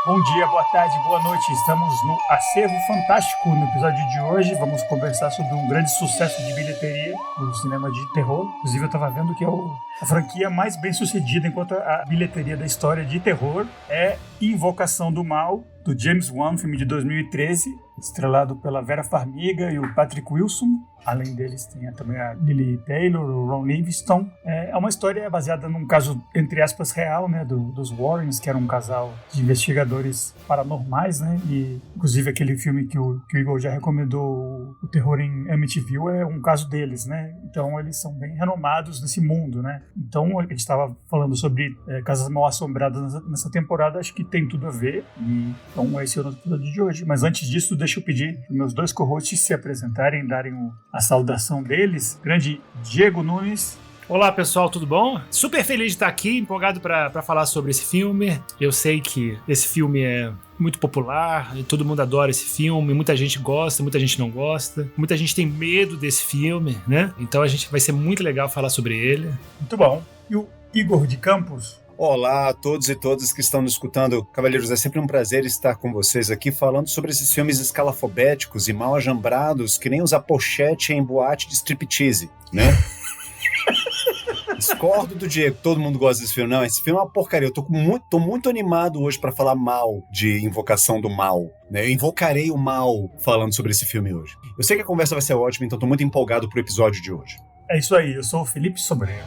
Bom dia, boa tarde, boa noite. Estamos no Acervo Fantástico. No episódio de hoje vamos conversar sobre um grande sucesso de bilheteria do cinema de terror. Inclusive eu estava vendo que é a franquia mais bem sucedida enquanto a bilheteria da história de terror é Invocação do Mal, do James Wan, filme de 2013, estrelado pela Vera Farmiga e o Patrick Wilson. Além deles, tem também a Lily Taylor, o Ron Livingston. É uma história baseada num caso, entre aspas, real, né, dos Warrens, que era um casal de investigadores paranormais, né, e inclusive aquele filme que o Igor já recomendou, o Terror em Amityville, é um caso deles, né, então eles são bem renomados nesse mundo, né. Então a gente estava falando sobre casas mal assombradas nessa temporada, acho que tem tudo a ver, e então esse é o nosso episódio de hoje. Mas antes disso, deixa eu pedir para meus dois co-hosts se apresentarem, darem a saudação deles. Grande Diego Nunes. Olá pessoal, tudo bom? Super feliz de estar aqui, empolgado para falar sobre esse filme. Eu sei que esse filme é muito popular, todo mundo adora esse filme, muita gente gosta, muita gente não gosta, muita gente tem medo desse filme, né? Então vai ser muito legal falar sobre ele. Muito bom. E o Igor de Campos? Olá a todos e todas que estão nos escutando. Cavalheiros, é sempre um prazer estar com vocês aqui falando sobre esses filmes escalafobéticos e mal ajambrados que nem usar pochete em boate de striptease, né? Discordo do Diego, todo mundo gosta desse filme. Não, esse filme é uma porcaria. Eu tô muito animado hoje pra falar mal de Invocação do Mal, né? Eu invocarei o mal falando sobre esse filme hoje. Eu sei que a conversa vai ser ótima, então tô muito empolgado pro episódio de hoje. É isso aí, eu sou o Felipe Sobreiro.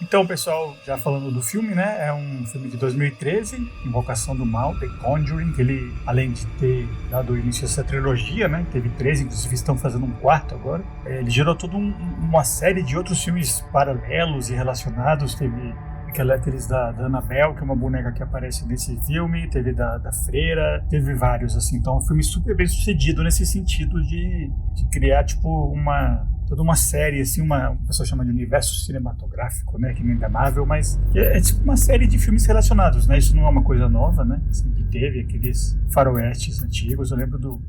Então, pessoal, já falando do filme, né? É um filme de 2013, Invocação do Mal, The Conjuring, que ele, além de ter dado início a essa trilogia, né? Teve 13, inclusive estão fazendo um quarto agora. Ele gerou toda uma série de outros filmes paralelos e relacionados. Teve aqueles da Annabelle, que é uma boneca que aparece nesse filme, teve da Freira, teve vários, assim. Então, é um filme super bem sucedido nesse sentido de criar, tipo, toda uma série, assim, o pessoal chama de universo cinematográfico, né, que nem da Marvel, mas é tipo uma série de filmes relacionados, né, isso não é uma coisa nova, né, sempre teve aqueles faroestes antigos, eu lembro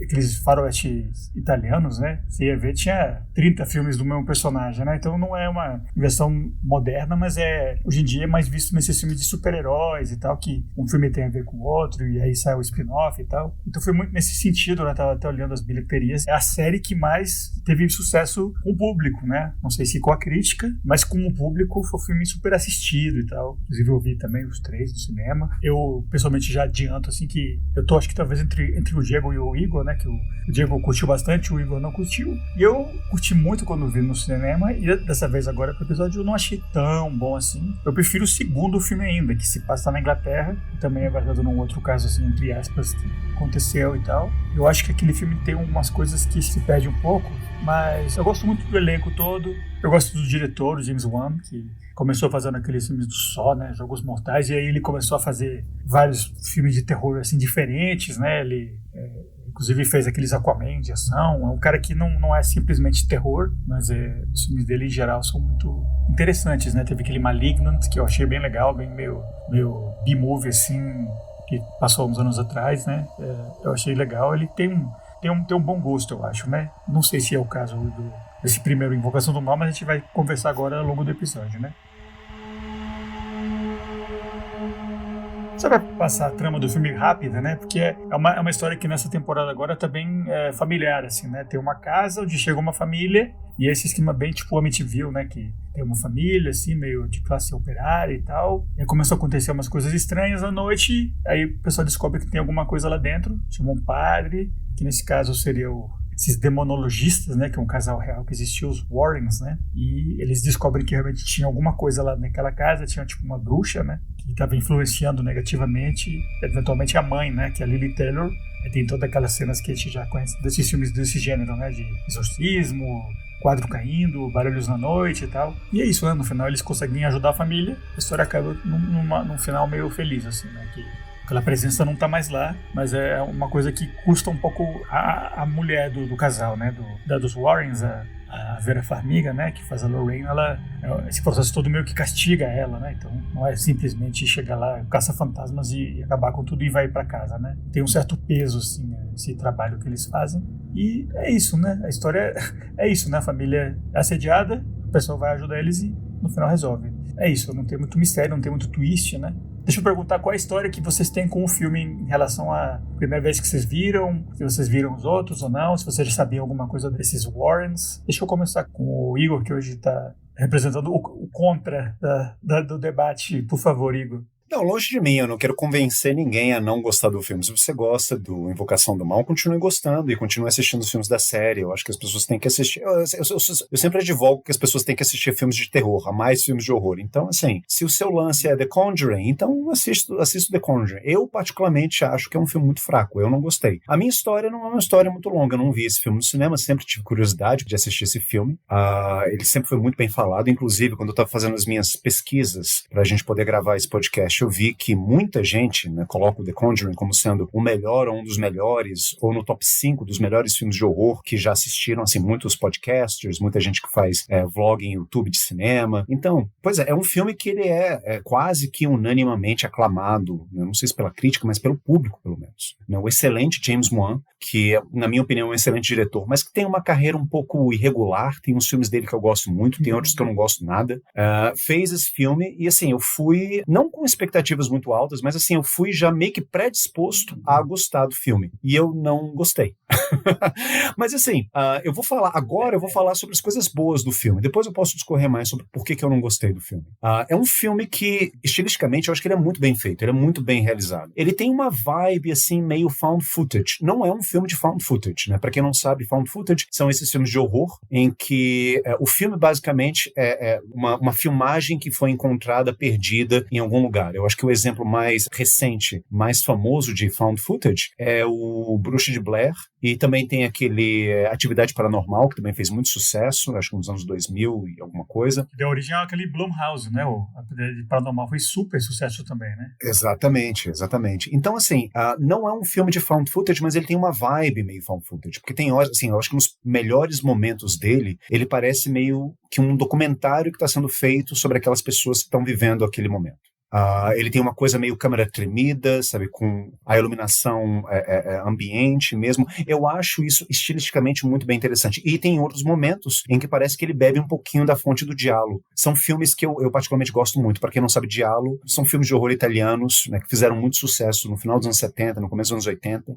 aqueles faroestes italianos, né, você ia ver, tinha 30 filmes do mesmo personagem, né, então não é uma versão moderna, mas hoje em dia é mais visto nesses filmes de super-heróis e tal, que um filme tem a ver com o outro, e aí sai o spin-off e tal, então foi muito nesse sentido, né, tava até olhando as bilheterias, é a série que mais teve sucesso com o público, né? Não sei se com a crítica, mas com o público foi um filme super assistido e tal. Inclusive eu vi também os 3 no cinema. Eu, pessoalmente, já adianto, assim, que eu tô, acho que talvez entre o Diego e o Igor, né? Que o Diego curtiu bastante, o Igor não curtiu. E eu curti muito quando vi no cinema, e dessa vez agora pro episódio eu não achei tão bom assim. Eu prefiro o segundo filme ainda, que se passa na Inglaterra, e também é baseado num outro caso, assim, entre aspas, que aconteceu e tal. Eu acho que aquele filme tem algumas coisas que se perde um pouco, mas eu gosto muito do elenco todo. Eu gosto do diretor, o James Wan, que começou fazendo aqueles filmes do Saw, né, Jogos Mortais, e aí ele começou a fazer vários filmes de terror assim diferentes, né? Ele inclusive fez aqueles Aquaman de ação. É um cara que não é simplesmente terror, mas os filmes dele em geral são muito interessantes, né? Teve aquele Malignant, que eu achei bem legal, bem meio B-movie assim, que passou uns anos atrás, né? Eu achei legal. Ele tem um bom gosto, eu acho, né? Não sei se é o caso desse primeiro Invocação do Mal, mas a gente vai conversar agora ao longo do episódio, né? Só para passar a trama do filme rápida, né? Porque é uma história que nessa temporada agora tá bem familiar, assim, né? Tem uma casa onde chega uma família, e esse esquema bem tipo Amityville, né? Que tem uma família, assim, meio de classe operária e tal. E aí começam a acontecer umas coisas estranhas à noite, aí o pessoal descobre que tem alguma coisa lá dentro, chama um padre, que nesse caso seria esses demonologistas, né, que é um casal real que existia, os Warrens, né, e eles descobrem que realmente tinha alguma coisa lá naquela casa, tinha tipo uma bruxa, né, que estava influenciando negativamente, eventualmente a mãe, né, que é a Lily Taylor. E tem todas aquelas cenas que a gente já conhece desses filmes desse gênero, né, de exorcismo, quadro caindo, barulhos na noite e tal. E é isso, né, no final eles conseguem ajudar a família, a história acaba num final meio feliz, assim, né, que aquela presença não tá mais lá, mas é uma coisa que custa um pouco a mulher do casal, né, dos Warrens, a Vera Farmiga, né, que faz a Lorraine, esse processo todo meio que castiga ela, né, então não é simplesmente chegar lá, caça fantasmas e acabar com tudo e vai pra casa, né, tem um certo peso, assim, esse trabalho que eles fazem, e é isso, né, a história é isso, né, a família é assediada, pessoa vai ajudar eles e no final resolve. É isso, não tem muito mistério, não tem muito twist, né? Deixa eu perguntar qual é a história que vocês têm com o filme em relação à primeira vez que vocês viram, se vocês viram os outros ou não, se vocês já sabiam alguma coisa desses Warrens. Deixa eu começar com o Igor, que hoje está representando o contra do debate. Por favor, Igor. Não, longe de mim, eu não quero convencer ninguém a não gostar do filme. Se você gosta do Invocação do Mal, continue gostando e continue assistindo os filmes da série. Eu acho que as pessoas têm que assistir. Eu sempre advogo que as pessoas têm que assistir filmes de terror, a mais filmes de horror. Então, assim, se o seu lance é The Conjuring, então assisto The Conjuring. Eu, particularmente, acho que é um filme muito fraco. Eu não gostei. A minha história não é uma história muito longa. Eu não vi esse filme no cinema, sempre tive curiosidade de assistir esse filme. Ele sempre foi muito bem falado. Inclusive, quando eu estava fazendo as minhas pesquisas para a gente poder gravar esse podcast, eu vi que muita gente, né, coloca o The Conjuring como sendo o melhor ou um dos melhores, ou no top 5 dos melhores filmes de horror que já assistiram, assim, muitos podcasters, muita gente que faz vlog em YouTube de cinema. Então, pois é um filme que ele é quase que unanimamente aclamado, né, não sei se pela crítica, mas pelo público, pelo menos. Né, o excelente James Wan, que, na minha opinião, é um excelente diretor, mas que tem uma carreira um pouco irregular, tem uns filmes dele que eu gosto muito, tem outros que eu não gosto nada, fez esse filme e, assim, eu fui, não com expectativas muito altas, mas assim, eu fui já meio que predisposto a gostar do filme. E eu não gostei. Mas assim, eu vou falar sobre as coisas boas do filme. Depois eu posso discorrer mais sobre por que eu não gostei do filme. É um filme que, estilisticamente, eu acho que ele é muito bem feito, ele é muito bem realizado. Ele tem uma vibe, assim, meio found footage. Não é um filme de found footage, né? Pra quem não sabe, found footage são esses filmes de horror em que o filme, basicamente, é uma filmagem que foi encontrada perdida em algum lugar. Eu acho que o exemplo mais recente, mais famoso de found footage é o Bruxa de Blair, e também tem aquele Atividade Paranormal, que também fez muito sucesso, acho que nos anos 2000 e alguma coisa. Que deu origem àquele Blumhouse, né? O Atividade Paranormal foi super sucesso também, né? Exatamente. Então, assim, não é um filme de found footage, mas ele tem uma vibe meio found footage, porque tem horas, assim, eu acho que nos melhores momentos dele, ele parece meio que um documentário que está sendo feito sobre aquelas pessoas que estão vivendo aquele momento. Ele tem uma coisa meio câmera tremida, sabe, com a iluminação ambiente mesmo. Eu acho isso estilisticamente muito bem interessante. E tem outros momentos em que parece que ele bebe um pouquinho da fonte do giallo. São filmes que eu particularmente gosto muito. Para quem não sabe, giallo são filmes de horror italianos, né, que fizeram muito sucesso no final dos anos 70, no começo dos anos 80.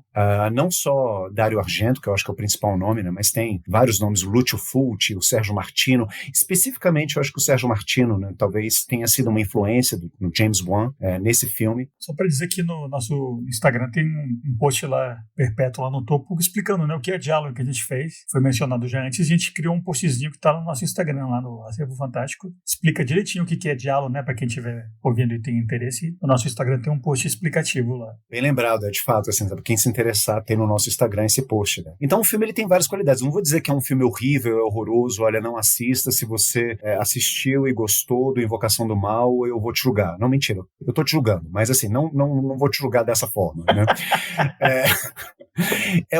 Não só Dario Argento, que eu acho que é o principal nome, né, mas tem vários nomes, o Lucio Fulci, o Sergio Martino. Especificamente, eu acho que o Sergio Martino, né, talvez tenha sido uma influência no James Wan, nesse filme. Só para dizer que no nosso Instagram tem um post lá, perpétuo lá no topo, explicando, né, o que é diálogo que a gente fez. Foi mencionado já antes, a gente criou um postzinho que está no nosso Instagram, lá no Acervo Fantástico. Explica direitinho o que é diálogo, né, para quem estiver ouvindo e tem interesse. No nosso Instagram tem um post explicativo lá. Bem lembrado, de fato, assim, quem se interessar tem no nosso Instagram esse post, né? Então o filme ele tem várias qualidades. Eu não vou dizer que é um filme horrível, é horroroso, olha, não assista. Se você assistiu e gostou do Invocação do Mal, eu vou te julgar. Não, mentira, eu tô te julgando, mas assim, não vou te julgar dessa forma, né?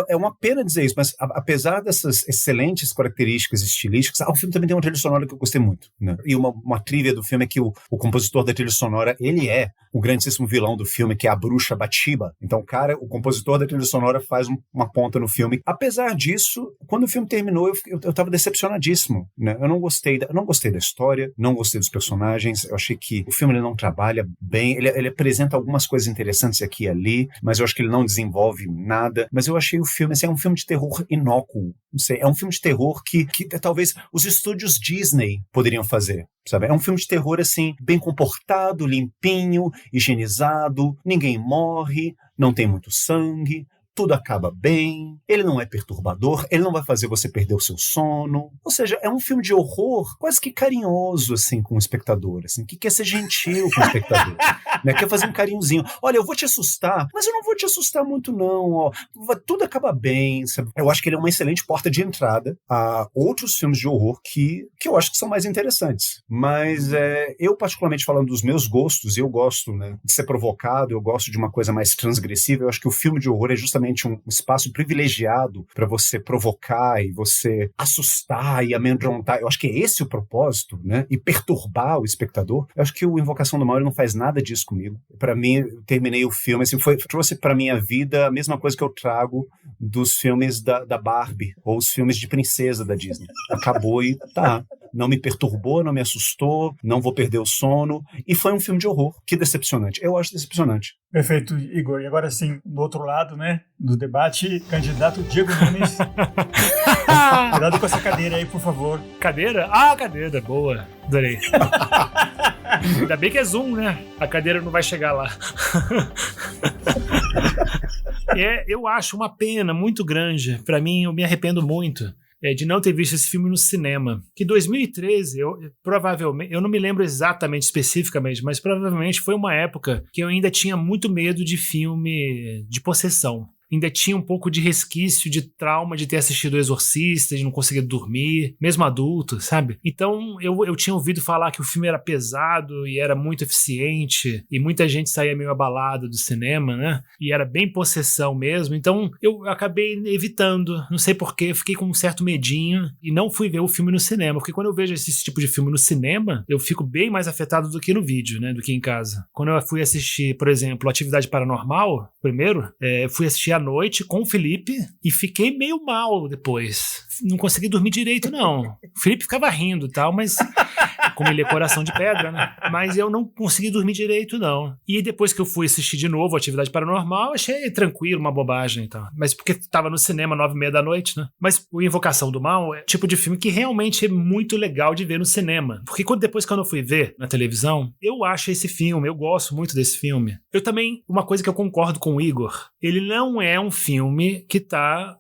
É uma pena dizer isso, mas apesar dessas excelentes características estilísticas, o filme também tem uma trilha sonora que eu gostei muito, né? E uma trivia do filme é que o compositor da trilha sonora, ele é o grandíssimo vilão do filme, que é a bruxa Bathsheba. Então, o compositor da trilha sonora faz uma ponta no filme. Apesar disso, quando o filme terminou, eu tava decepcionadíssimo, né? Eu não gostei da história, não gostei dos personagens, eu achei que o filme ele não trabalha bem, ele apresenta algumas coisas interessantes aqui e ali, mas eu acho que ele não desenvolve nada. Mas eu achei o filme, assim, é um filme de terror inócuo. Não sei, é um filme de terror que talvez os estúdios Disney poderiam fazer, sabe? É um filme de terror, assim, bem comportado, limpinho, higienizado, ninguém morre, não tem muito sangue, tudo acaba bem, ele não é perturbador, ele não vai fazer você perder o seu sono. Ou seja, é um filme de horror quase que carinhoso, assim, com o espectador, assim, que quer ser gentil com o espectador, né? Quer fazer um carinhozinho. Olha, eu vou te assustar, mas eu não vou te assustar muito, não, ó. Tudo acaba bem, sabe? Eu acho que ele é uma excelente porta de entrada a outros filmes de horror que eu acho que são mais interessantes. Mas eu, particularmente falando dos meus gostos, eu gosto, né, de ser provocado, eu gosto de uma coisa mais transgressiva. Eu acho que o filme de horror é justamente um espaço privilegiado para você provocar e você assustar e amedrontar. Eu acho que é esse o propósito, né? E perturbar o espectador. Eu acho que o Invocação do Mal ele não faz nada disso comigo. Para mim, eu terminei o filme, assim, trouxe para minha vida a mesma coisa que eu trago dos filmes da Barbie ou os filmes de princesa da Disney. Acabou e tá. não me perturbou, não me assustou, não vou perder o sono. E foi um filme de horror. Que decepcionante. Eu acho decepcionante. Perfeito, Igor. E agora sim, do outro lado, né, do debate, candidato Diego Nunes. Cuidado com essa cadeira aí, por favor. Cadeira? Ah, cadeira. Boa. Adorei. Ainda bem que é Zoom, né? A cadeira não vai chegar lá. Eu acho uma pena muito grande. Pra mim, eu me arrependo muito de não ter visto esse filme no cinema. Que 2013, provavelmente, eu não me lembro exatamente, especificamente, mas provavelmente foi uma época que eu ainda tinha muito medo de filme de possessão. Ainda tinha um pouco de resquício de trauma de ter assistido O Exorcista, de não conseguir dormir, mesmo adulto, sabe? Então eu tinha ouvido falar que o filme era pesado e era muito eficiente, e muita gente saía meio abalada do cinema, né? E era bem possessão mesmo, então eu acabei evitando, não sei porquê, fiquei com um certo medinho e não fui ver o filme no cinema, porque quando eu vejo esse tipo de filme no cinema, eu fico bem mais afetado do que no vídeo, né? Do que em casa. Quando eu fui assistir, por exemplo, Atividade Paranormal, primeiro, fui assistir à noite com o Felipe e fiquei meio mal depois. Não consegui dormir direito, não. O Felipe ficava rindo e tal, mas como ele é coração de pedra, né? Mas eu não consegui dormir direito, não. E depois que eu fui assistir de novo Atividade Paranormal, achei tranquilo, uma bobagem e tal. Mas porque tava no cinema 9h30 da noite, né? Mas o Invocação do Mal é o tipo de filme que realmente é muito legal de ver no cinema. Porque depois quando eu fui ver na televisão, eu acho esse filme, eu gosto muito desse filme. Eu também, uma coisa que eu concordo com o Igor, ele não é um filme que tá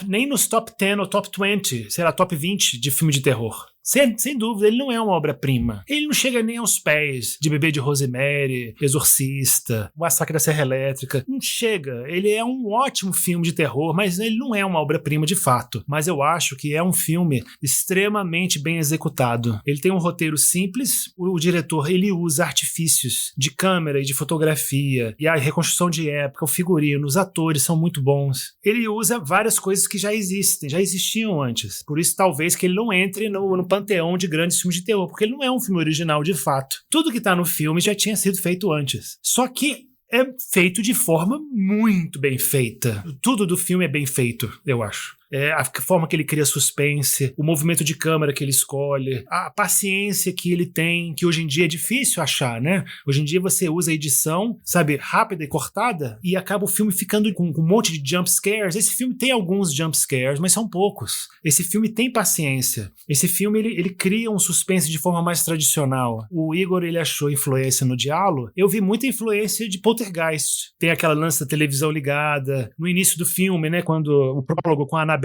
nem nos top 10 ou top 20, sei lá, top 20 de filme de terror. Sem dúvida, ele não é uma obra-prima. Ele não chega nem aos pés de Bebê de Rosemary, Exorcista, Massacre da Serra Elétrica. Não chega. Ele é um ótimo filme de terror, mas ele não é uma obra-prima de fato. Mas eu acho que é um filme extremamente bem executado. Ele tem um roteiro simples, o diretor ele usa artifícios de câmera e de fotografia, e a reconstrução de época, o figurino, os atores são muito bons. Ele usa várias coisas que já existiam antes. Por isso, talvez, que ele não entre no panteão de grandes filmes de terror, porque ele não é um filme original de fato. Tudo que tá no filme já tinha sido feito antes. Só que é feito de forma muito bem feita. Tudo do filme é bem feito, eu acho. A forma que ele cria suspense, o movimento de câmera que ele escolhe, a paciência que ele tem, que hoje em dia é difícil achar, né? Hoje em dia você usa a edição, sabe, rápida e cortada, e acaba o filme ficando com um monte de jump scares. Esse filme tem alguns jump scares, mas são poucos. Esse filme tem paciência. Esse filme, ele cria um suspense de forma mais tradicional. O Igor, ele achou influência no Diallo. Eu vi muita influência de Poltergeist. Tem aquela lance da televisão ligada. No início do filme, né, quando o prólogo com a Annabelle,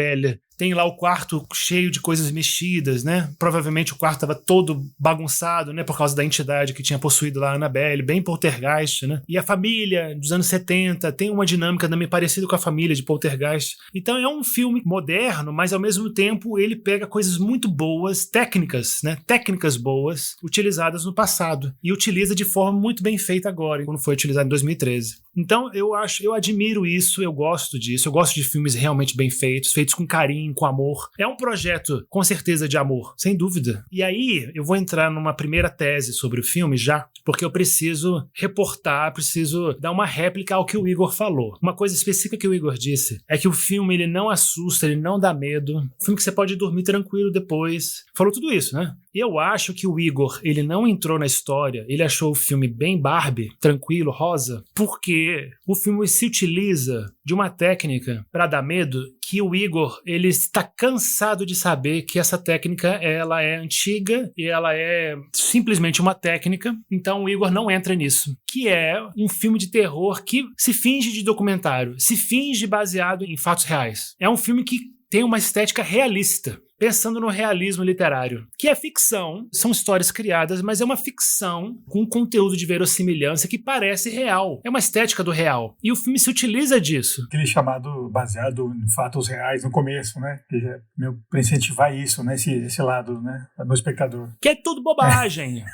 tem lá o quarto cheio de coisas mexidas, né? Provavelmente o quarto estava todo bagunçado, né? Por causa da entidade que tinha possuído lá a Annabelle, bem Poltergeist, né? E a família dos anos 70 tem uma dinâmica também parecida com a família de Poltergeist. Então é um filme moderno, mas ao mesmo tempo ele pega coisas muito boas, técnicas, né? Técnicas boas, utilizadas no passado. E utiliza de forma muito bem feita agora, quando foi utilizado em 2013. Então eu admiro isso, eu gosto disso, eu gosto de filmes realmente bem feitos com carinho, com amor. É um projeto, com certeza, de amor, sem dúvida. E aí, eu vou entrar numa primeira tese sobre o filme já, porque eu preciso reportar, preciso dar uma réplica ao que o Igor falou. Uma coisa específica que o Igor disse é que o filme, ele não assusta, ele não dá medo. Um filme que você pode dormir tranquilo depois. Falou tudo isso, né? Eu acho que o Igor, ele não entrou na história, ele achou o filme bem Barbie, tranquilo, rosa, porque o filme se utiliza de uma técnica para dar medo que o Igor, ele está cansado de saber que essa técnica, ela é antiga e ela é simplesmente uma técnica, então o Igor não entra nisso, que é um filme de terror que se finge de documentário, se finge baseado em fatos reais. É um filme que tem uma estética realista, pensando no realismo literário, que é ficção, são histórias criadas, mas é uma ficção com conteúdo de verossimilhança que parece real. É uma estética do real. E o filme se utiliza disso. Aquele chamado baseado em fatos reais no começo, né? Que é meio pra incentivar isso, né? Esse lado, né? No espectador. Que é tudo bobagem.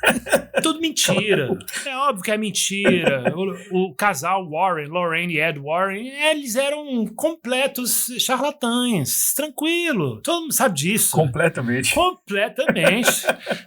É tudo mentira. É óbvio que é mentira. O casal Warren, Lorraine e Ed Warren, eles eram completos charlatães. Tranquilo. Todo mundo sabe disso. isso. Completamente.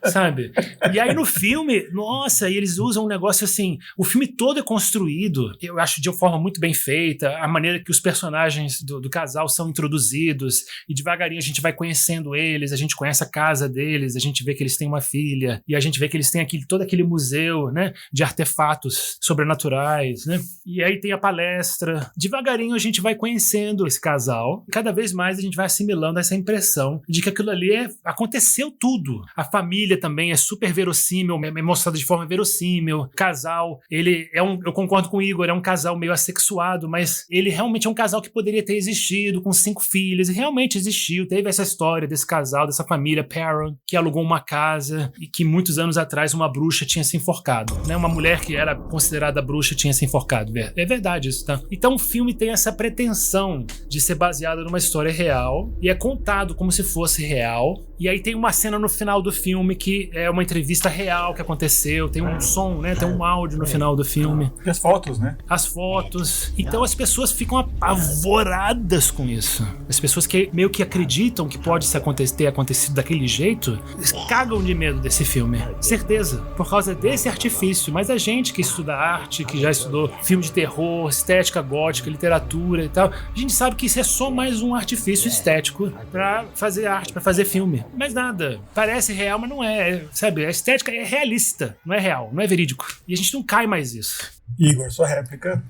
Sabe? E aí no filme, nossa, e eles usam um negócio assim, o filme todo é construído, eu acho de uma forma muito bem feita, a maneira que os personagens do casal são introduzidos, e devagarinho a gente vai conhecendo eles, a gente conhece a casa deles, a gente vê que eles têm uma filha, e a gente vê que eles têm todo aquele museu, né, de artefatos sobrenaturais, né? E aí tem a palestra. Devagarinho a gente vai conhecendo esse casal, e cada vez mais a gente vai assimilando essa impressão de que aquilo ali aconteceu tudo. A família também é super verossímil, é mostrada de forma verossímil. O casal, eu concordo com o Igor, é um casal meio assexuado, mas ele realmente é um casal que poderia ter existido com 5 filhos, e realmente existiu. Teve essa história desse casal, dessa família Perron, que alugou uma casa e que muitos anos atrás uma bruxa tinha se enforcado, né? Uma mulher que era considerada bruxa tinha se enforcado. É verdade isso, tá? Então o filme tem essa pretensão de ser baseado numa história real e é contado como se fosse real. E aí tem uma cena no final do filme que é uma entrevista real que aconteceu, tem um som, né? Tem um áudio no final do filme. E as fotos, né? As fotos. Então as pessoas ficam apavoradas com isso. As pessoas que meio que acreditam que pode ter acontecido daquele jeito, cagam de medo desse filme. Certeza. Por causa desse artifício. Mas a gente que estuda arte, que já estudou filme de terror, estética gótica, literatura e tal, a gente sabe que isso é só mais um artifício estético pra fazer arte, pra fazer filme. Mas nada. Parece real, mas não é. Sabe? A estética é realista. Não é real. Não é verídico. E a gente não cai mais isso. Igor, sua réplica.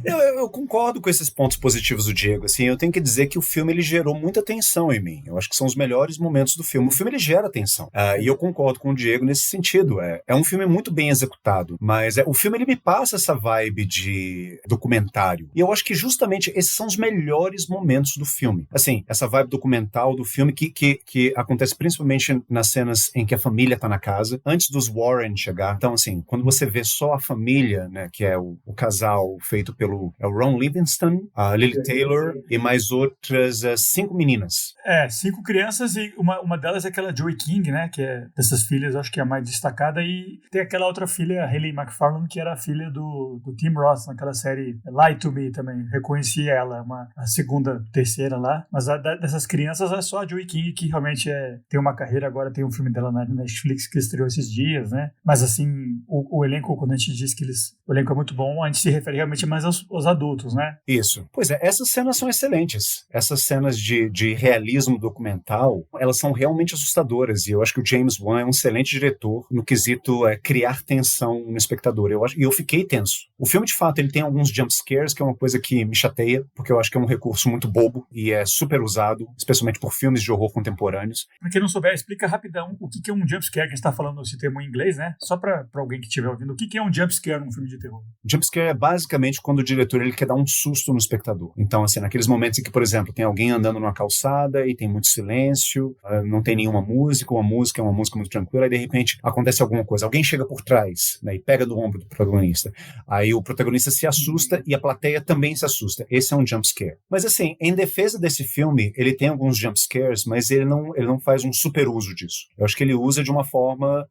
Eu concordo com esses pontos positivos do Diego, assim, eu tenho que dizer que o filme ele gerou muita tensão em mim, eu acho que são os melhores momentos do filme, o filme ele gera tensão, e eu concordo com o Diego nesse sentido, é um filme muito bem executado, mas o filme ele me passa essa vibe de documentário, e eu acho que justamente esses são os melhores momentos do filme, assim, essa vibe documental do filme que acontece principalmente nas cenas em que a família tá na casa, antes dos Warren chegar, então assim, quando você vê só a família, né, que é o casal feito pelo Ron Livingston, a Lily Taylor e mais outras 5 meninas. 5 crianças e uma delas é aquela Joey King, né, que é dessas filhas, acho que é a mais destacada, e tem aquela outra filha, Hayley McFarland, que era a filha do Tim Roth naquela série Lie to Me também, reconheci ela, a segunda, terceira lá, mas dessas crianças é só a Joey King que realmente tem uma carreira agora, tem um filme dela na Netflix que estreou esses dias, né, mas assim, o elenco, quando a gente diz que o elenco é muito bom, a gente se refere realmente mais aos adultos, né? Isso. Pois é, essas cenas são excelentes. Essas cenas de realismo documental, elas são realmente assustadoras, e eu acho que o James Wan é um excelente diretor no quesito criar tensão no espectador. E eu fiquei tenso. O filme, de fato, ele tem alguns jump scares, que é uma coisa que me chateia, porque eu acho que é um recurso muito bobo e é super usado, especialmente por filmes de horror contemporâneos. Pra quem não souber, explica rapidão o que é um jump scare, que a gente tá falando esse termo em inglês, né? Só pra alguém que estiver ouvindo, o que é um jump scare num filme de terror? Jump scare é basicamente quando o diretor ele quer dar um susto no espectador. Então, assim, naqueles momentos em que, por exemplo, tem alguém andando numa calçada e tem muito silêncio, não tem nenhuma música, uma música é uma música muito tranquila, e de repente acontece alguma coisa. Alguém chega por trás, né, e pega do ombro do protagonista. Aí o protagonista se assusta e a plateia também se assusta. Esse é um jump scare. Mas, assim, em defesa desse filme, ele tem alguns jump scares, mas ele não faz um super uso disso. Eu acho que ele usa de uma forma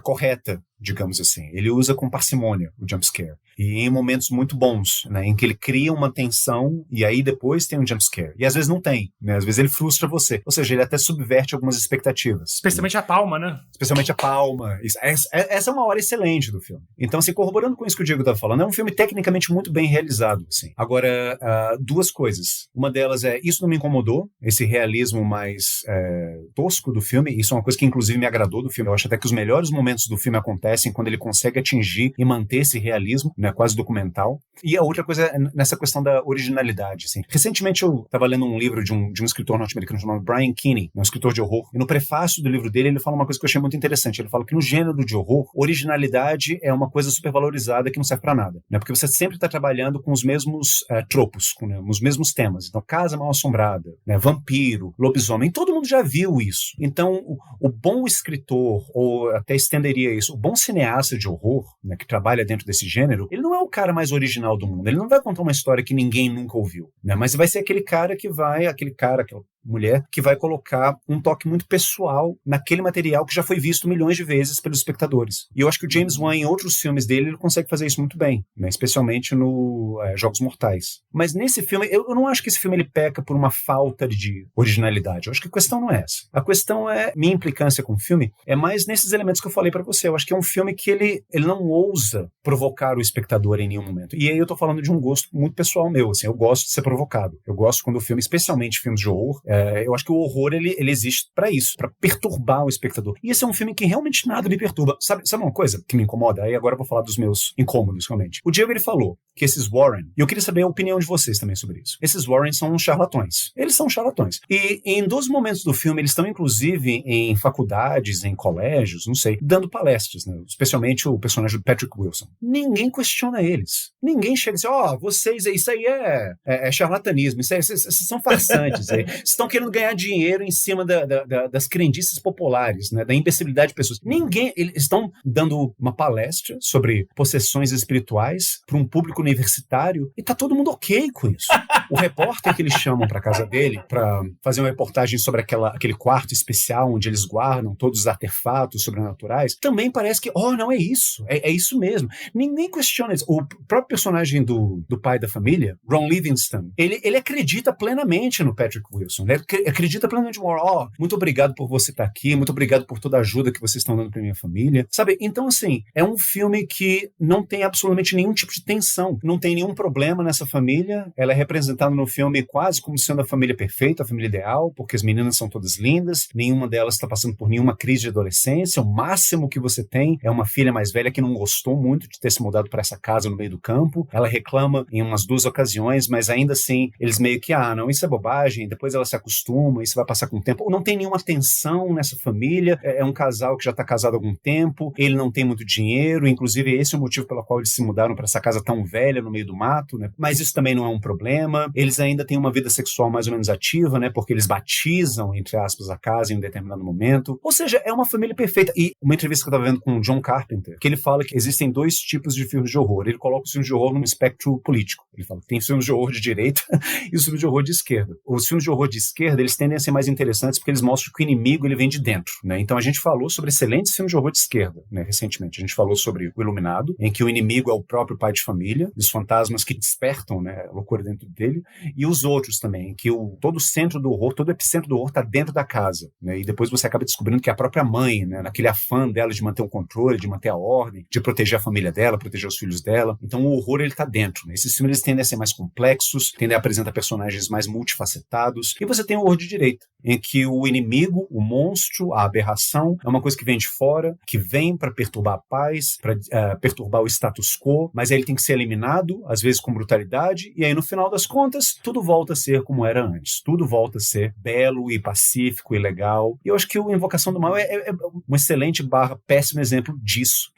correta, digamos assim. Ele usa com parcimônia o jump scare. E em momentos muito bons, né, em que ele cria uma tensão e aí depois tem um jump scare. E às vezes não tem, né? Às vezes ele frustra você. Ou seja, ele até subverte algumas expectativas. Especialmente a palma, né? Especialmente a palma. Essa é uma hora excelente do filme. Então, assim, corroborando com isso que o Diego estava falando, é um filme tecnicamente muito bem realizado, assim. Agora, 2 coisas. Uma delas isso não me incomodou, esse realismo mais tosco do filme. Isso é uma coisa que inclusive me agradou do filme. Eu acho até que os melhores momentos do filme acontecem quando ele consegue atingir e manter esse realismo, né, quase documental. E a outra coisa é nessa questão da originalidade, assim. Recentemente eu estava lendo um livro de um escritor norte-americano chamado Brian Kinney, um escritor de horror, e no prefácio do livro dele ele fala uma coisa que eu achei muito interessante. Ele fala que no gênero de horror, originalidade é uma coisa super valorizada que não serve pra nada, né? Porque você sempre está trabalhando com os mesmos tropos, com, né, os mesmos temas. Então, casa mal assombrada, né, vampiro, lobisomem, todo mundo já viu isso. Então, o bom escritor, ou até estenderia isso, o bom cineasta de horror, né, que trabalha dentro desse gênero, ele não é o cara mais original do mundo. Ele não vai contar uma história que ninguém nunca ouviu, né? Mas vai ser aquele cara, aquela mulher, que vai colocar um toque muito pessoal naquele material que já foi visto milhões de vezes pelos espectadores. E eu acho que o James Wan, em outros filmes dele, ele consegue fazer isso muito bem, né? Especialmente no Jogos Mortais. Mas nesse filme, eu não acho que esse filme ele peca por uma falta de originalidade. Eu acho que a questão não é essa. A questão é, minha implicância com o filme, é mais nesses elementos que eu falei pra você. Eu acho que é um filme que ele não ousa provocar o espectador em nenhum momento. E aí eu tô falando de um gosto muito pessoal meu, assim, eu gosto de ser provocado. Eu gosto quando o filme, especialmente filmes de horror, eu acho que o horror, ele existe pra isso, pra perturbar o espectador. E esse é um filme que realmente nada me perturba. Sabe uma coisa que me incomoda? Aí agora eu vou falar dos meus incômodos, realmente. O Diego, ele falou que esses Warren, e eu queria saber a opinião de vocês também sobre isso. Esses Warren são uns charlatões. Eles são charlatões. E em 2 momentos do filme, eles estão inclusive em faculdades, em colégios, não sei, dando palestras, né? Especialmente o personagem do Patrick Wilson. Ninguém questiona eles. Ninguém chega e diz, vocês, isso aí é charlatanismo, vocês são farsantes. Vocês estão querendo ganhar dinheiro em cima das crendices populares, né? Da imbecilidade de pessoas. Ninguém, eles estão dando uma palestra sobre possessões espirituais para um público universitário e tá todo mundo ok com isso. O repórter que eles chamam para casa dele para fazer uma reportagem sobre aquele quarto especial onde eles guardam todos os artefatos sobrenaturais, também parece que, não é isso, é isso mesmo. Ninguém questiona isso. O próprio personagem do pai da família, Ron Livingston, ele acredita plenamente no Patrick Wilson, ele acredita plenamente no muito obrigado por você estar aqui, muito obrigado por toda a ajuda que vocês estão dando para minha família, sabe? Então, assim, é um filme que não tem absolutamente nenhum tipo de tensão, não tem nenhum problema nessa família, ela é representada no filme quase como sendo a família perfeita, a família ideal, porque as meninas são todas lindas, nenhuma delas está passando por nenhuma crise de adolescência, o máximo que você tem é uma filha mais velha que não gostou muito de ter se mudado para essa casa no meio do campo, ela reclama em umas 2 ocasiões, mas ainda assim, eles meio que, não, isso é bobagem, depois ela se acostuma, isso vai passar com o tempo, não tem nenhuma tensão nessa família, é um casal que já está casado há algum tempo, ele não tem muito dinheiro, inclusive esse é o motivo pelo qual eles se mudaram para essa casa tão velha no meio do mato, né? Mas isso também não é um problema, eles ainda têm uma vida sexual mais ou menos ativa, né? Porque eles batizam, entre aspas, a casa em um determinado momento, ou seja, é uma família perfeita. E uma entrevista que eu estava vendo com o John Carpenter, que ele fala que existem 2 tipos de filmes de horror, ele coloca os filmes de horror num espectro político, ele fala que tem filmes de horror de direita e os filmes de horror de esquerda. Os filmes de horror de esquerda, eles tendem a ser mais interessantes porque eles mostram que o inimigo, ele vem de dentro, né? Então a gente falou sobre excelentes filmes de horror de esquerda, né? Recentemente, a gente falou sobre O Iluminado, em que o inimigo é o próprio pai de família, os fantasmas que despertam, né, a loucura dentro dele, e os outros também, em que todo o centro do horror, todo o epicentro do horror está dentro da casa, né? E depois você acaba descobrindo que é a própria mãe, né, naquele afã dela de manter o controle, de manter a ordem, de proteger a família dela, proteger os filhos dela. Então o horror, ele tá dentro, né? Esses filmes, eles tendem a ser mais complexos, tendem a apresentar personagens mais multifacetados, e você tem o horror de direita, em que o inimigo, o monstro, a aberração, é uma coisa que vem de fora, que vem para perturbar a paz, para perturbar o status quo, mas aí ele tem que ser eliminado, às vezes com brutalidade, e aí no final das contas, tudo volta a ser como era antes. Tudo volta a ser belo e pacífico e legal. E eu acho que o Invocação do Mal é um excelente / péssimo exemplo disso.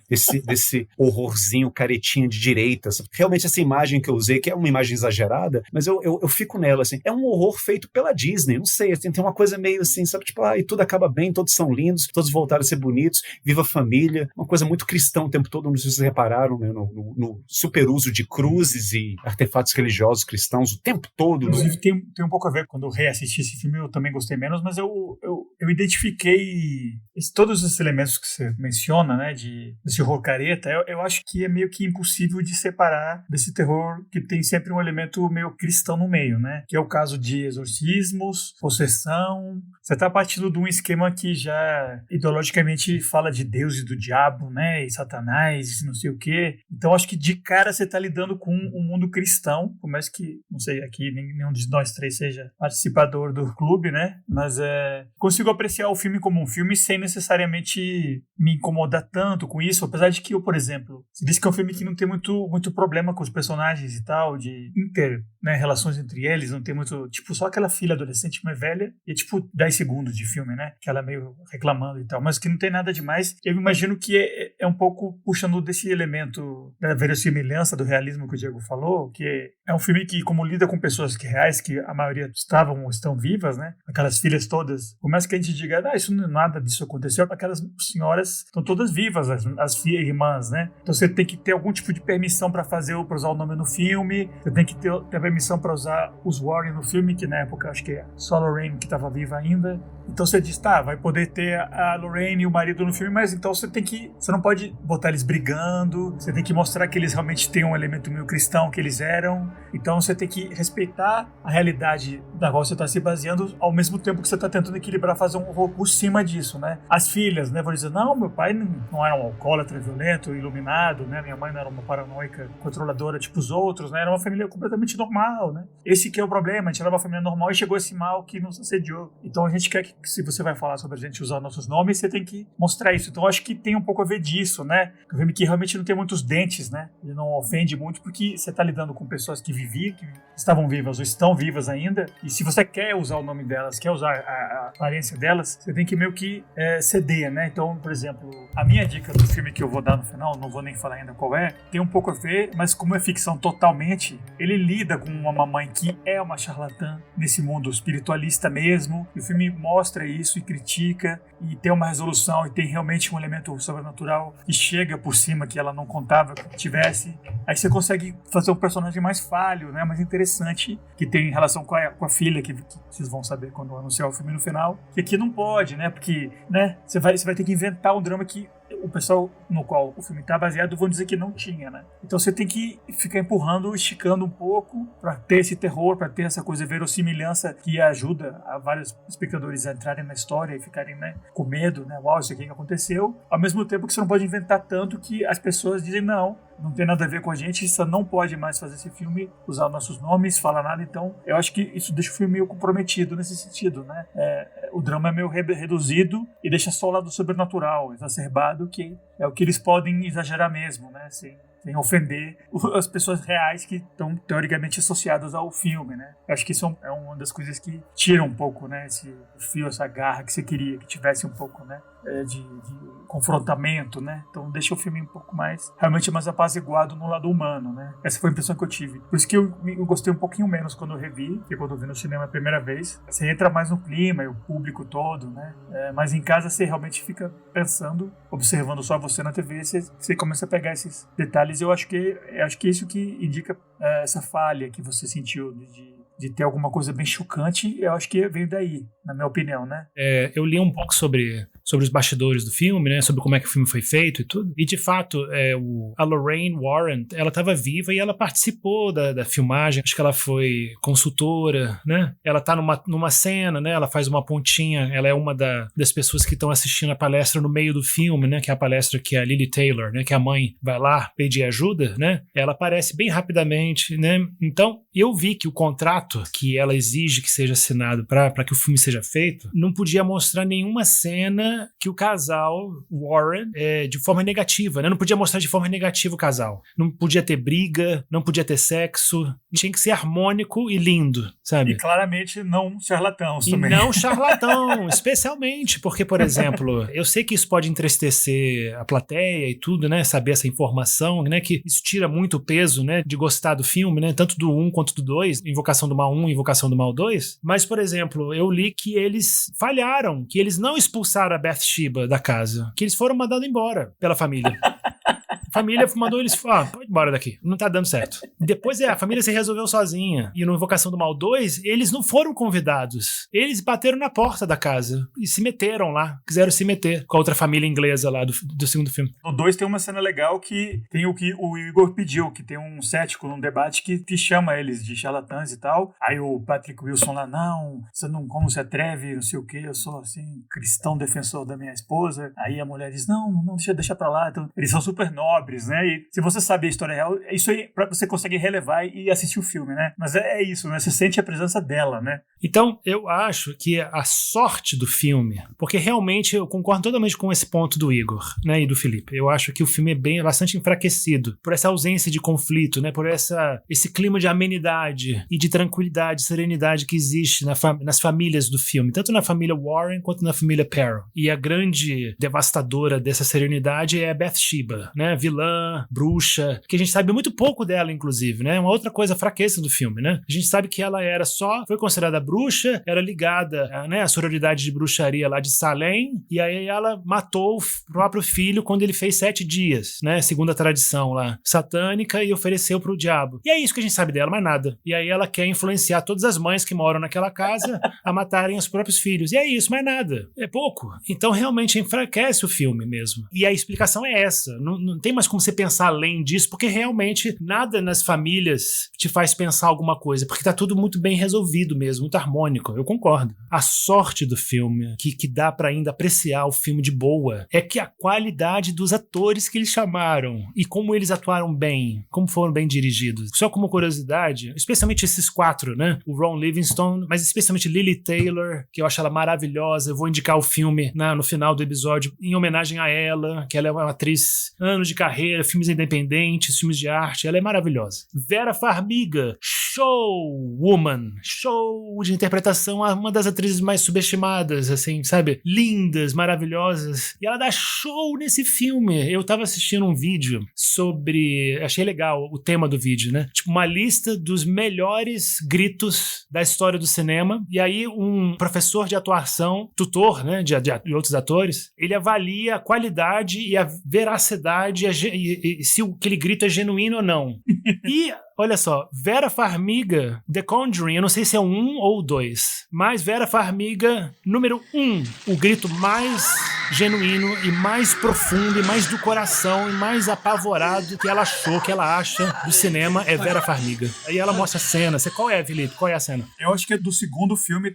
Desse horrorzinho caretinha de direita. Realmente essa imagem que eu usei, que é uma imagem exagerada, mas eu fico nela, assim. É um horror feito pela Disney, não sei, assim, tem uma coisa meio assim, sabe? Tipo, e tudo acaba bem, todos são lindos, todos voltaram a ser bonitos, viva a família, uma coisa muito cristã o tempo todo, não sei se vocês repararam, né, no super uso de cruzes e artefatos religiosos cristãos o tempo todo. Inclusive, tem um pouco a ver, quando eu reassisti esse filme, eu também gostei menos, mas eu identifiquei todos esses elementos que você menciona, né, desse horror careta, eu acho que é meio que impossível de separar desse terror que tem sempre um elemento meio cristão no meio, né? Que é o caso de exorcismos, possessão. Você tá partindo de um esquema que já ideologicamente fala de Deus e do diabo, né? E Satanás, e não sei o quê. Então acho que de cara você tá lidando com um mundo cristão, por mais que, não sei, aqui nenhum de nós 3 seja participador do clube, né? Mas consigo apreciar o filme como um filme sem necessariamente me incomodar tanto com isso, apesar de que eu, por exemplo, você disse que é um filme que não tem muito problema com os personagens e tal, de relações entre eles, não tem muito, tipo, só aquela filha adolescente mais velha, e tipo 10 segundos de filme, né, que ela é meio reclamando e tal, mas que não tem nada demais. Eu imagino que é um pouco puxando desse elemento da verossimilhança, do realismo que o Diego falou, que é um filme que, como lida com pessoas reais, que a maioria estavam ou estão vivas, né, aquelas filhas todas, por mais que a gente diga, isso não é nada disso aconteceu, aquelas senhoras estão todas vivas, as irmãs, né? Então você tem que ter algum tipo de permissão para usar o nome no filme, você tem que ter permissão para usar os Warren no filme, que na época acho que é só a Lorraine que estava viva ainda. Então você diz, tá, vai poder ter a Lorraine e o marido no filme, mas então você não pode botar eles brigando, você tem que mostrar que eles realmente têm um elemento meio cristão que eles eram, então você tem que respeitar a realidade da qual você está se baseando, ao mesmo tempo que você está tentando equilibrar, fazer um rolo por cima disso, né? As filhas, né, vão dizer, não, meu pai não era um alcoólatra violento, iluminado, né? Minha mãe não era uma paranoica controladora tipo os outros, né? Era uma família completamente normal, né? Esse que é o problema, a gente era uma família normal e chegou esse mal que nos assediou. Então a gente quer que, se você vai falar sobre a gente usar nossos nomes, você tem que mostrar isso. Então eu acho que tem um pouco a ver disso, né? O filme que realmente não tem muitos dentes, né? Ele não ofende muito porque você está lidando com pessoas que viviam, que estavam vivas ou estão vivas ainda, e se você quer usar o nome delas, quer usar a aparência delas, você tem que meio que ceder, né? Então, por exemplo, a minha dica do filme que eu vou dar no final, não vou nem falar ainda qual é, tem um pouco a ver, mas como é ficção totalmente, ele lida com uma mamãe que é uma charlatã nesse mundo espiritualista mesmo, e o filme mostra isso e critica, e tem uma resolução, e tem realmente um elemento sobrenatural que chega por cima que ela não contava que tivesse. Aí você consegue fazer um personagem mais falho, né? Mais interessante, que tem relação com a filha, que vocês vão saber quando anunciar o filme no final, que aqui não pode, né? Porque, né? Você vai ter que inventar um drama que o pessoal no qual o filme está baseado vão dizer que não tinha, né? Então você tem que ficar empurrando, esticando um pouco para ter esse terror, para ter essa coisa verossimilhança que ajuda a vários espectadores a entrarem na história e ficarem, né, com medo, né? Uau, isso aqui que aconteceu. Ao mesmo tempo que você não pode inventar tanto que as pessoas dizem não tem nada a ver com a gente, você não pode mais fazer esse filme, usar nossos nomes, falar nada. Então eu acho que isso deixa o filme meio comprometido nesse sentido, né? O drama é meio reduzido e deixa só o lado sobrenatural, exacerbado, que é o que eles podem exagerar mesmo, né? Sem ofender as pessoas reais que estão teoricamente associadas ao filme, né? Eu acho que isso é uma das coisas que tira um pouco, né, esse fio, essa garra que você queria que tivesse um pouco, né, de confrontamento, né? Então deixa o filme um pouco realmente mais apaziguado no lado humano, né? Essa foi a impressão que eu tive. Por isso que eu gostei um pouquinho menos quando eu revi, que quando eu vi no cinema a primeira vez. Você entra mais no clima, e o público todo, né? Mas em casa você realmente fica pensando, observando só você na TV, você começa a pegar esses detalhes. Eu acho que é isso que indica essa falha que você sentiu de ter alguma coisa bem chocante. Eu acho que veio daí, na minha opinião, né? Eu li um pouco sobre os bastidores do filme, né? Sobre como é que o filme foi feito e tudo. E, de fato, a Lorraine Warren, ela estava viva e ela participou da filmagem. Acho que ela foi consultora, né? Ela tá numa cena, né? Ela faz uma pontinha. Ela é uma das pessoas que estão assistindo a palestra no meio do filme, né? Que é a palestra que a Lily Taylor, né? Que a mãe vai lá pedir ajuda, né? Ela aparece bem rapidamente, né? Então, eu vi que o contrato que ela exige que seja assinado para que o filme seja feito, não podia mostrar nenhuma cena que o casal Warren de forma negativa, né? Não podia mostrar de forma negativa o casal. Não podia ter briga, não podia ter sexo. Tinha que ser harmônico e lindo, sabe? E claramente não charlatãos também. E não charlatão, especialmente porque, por exemplo, eu sei que isso pode entristecer a plateia e tudo, né? Saber essa informação, né? Que isso tira muito o peso, né? De gostar do filme, né? Tanto do 1 quanto do 2, Invocação do Mal 1 e Invocação do Mal 2. Mas, por exemplo, eu li que eles falharam, que eles não expulsaram a Bathsheba da casa, que eles foram mandados embora pela família. A família mandou eles, pode ir embora daqui, não tá dando certo. Depois a família se resolveu sozinha. E no Invocação do Mal 2, eles não foram convidados. Eles bateram na porta da casa e se meteram lá, quiseram se meter com a outra família inglesa lá do segundo filme. No 2 tem uma cena legal que tem o que o Igor pediu, que tem um cético num debate que chama eles de charlatãs e tal. Aí o Patrick Wilson lá, não, você não, como se atreve, não sei o que, eu sou assim, cristão defensor da minha esposa. Aí a mulher diz, não, deixa pra lá. Então, eles são super nobres, né? E se você sabe a história real, isso aí você consegue relevar e assistir o filme, né? Mas é isso, né? Você sente a presença dela, né? Então, eu acho que a sorte do filme, porque realmente eu concordo totalmente com esse ponto do Igor, né, e do Felipe. Eu acho que o filme é bastante enfraquecido por essa ausência de conflito, né, por esse clima de amenidade e de tranquilidade, serenidade que existe nas famílias do filme, tanto na família Warren quanto na família Perron. E a grande devastadora dessa serenidade é a Bathsheba, né, vilã, bruxa, que a gente sabe muito pouco dela, inclusive, né? Uma outra coisa, fraqueza do filme, né? A gente sabe que ela foi considerada bruxa, era ligada, né, à sororidade de bruxaria lá de Salem, e aí ela matou o próprio filho quando ele fez 7 dias, né? Segundo a tradição lá satânica, e ofereceu pro diabo. E é isso que a gente sabe dela, mais nada. E aí ela quer influenciar todas as mães que moram naquela casa a matarem os próprios filhos. E é isso, mais nada. É pouco. Então realmente enfraquece o filme mesmo. E a explicação é essa. Não tem mais como você pensar além disso, porque realmente nada nas famílias te faz pensar alguma coisa, porque tá tudo muito bem resolvido mesmo, muito harmônico. Eu concordo. A sorte do filme, que dá pra ainda apreciar o filme de boa, é que a qualidade dos atores que eles chamaram e como eles atuaram bem, como foram bem dirigidos. Só como curiosidade, especialmente esses 4, né? O Ron Livingston, mas especialmente Lily Taylor, que eu acho ela maravilhosa. Eu vou indicar o filme no final do episódio em homenagem a ela, que ela é uma atriz, anos de carreira, filmes independentes, filmes de arte. Ela é maravilhosa. Vera Farmiga, show de interpretação, uma das atrizes mais subestimadas, assim, sabe? Lindas, maravilhosas. E ela dá show nesse filme. Eu tava assistindo um vídeo sobre... Achei legal o tema do vídeo, né? Tipo, uma lista dos melhores gritos da história do cinema. E aí, um professor de atuação, tutor, né, de outros atores, ele avalia a qualidade e a veracidade e se aquele grito é genuíno ou não. E... olha só, Vera Farmiga, The Conjuring, eu não sei se é o 1 ou o 2, mas Vera Farmiga, número 1, o grito mais genuíno e mais profundo e mais do coração e mais apavorado que ela achou, que ela acha do cinema é Vera Farmiga. Aí ela mostra a cena. Qual é, Felipe? Qual é a cena? Eu acho que do segundo filme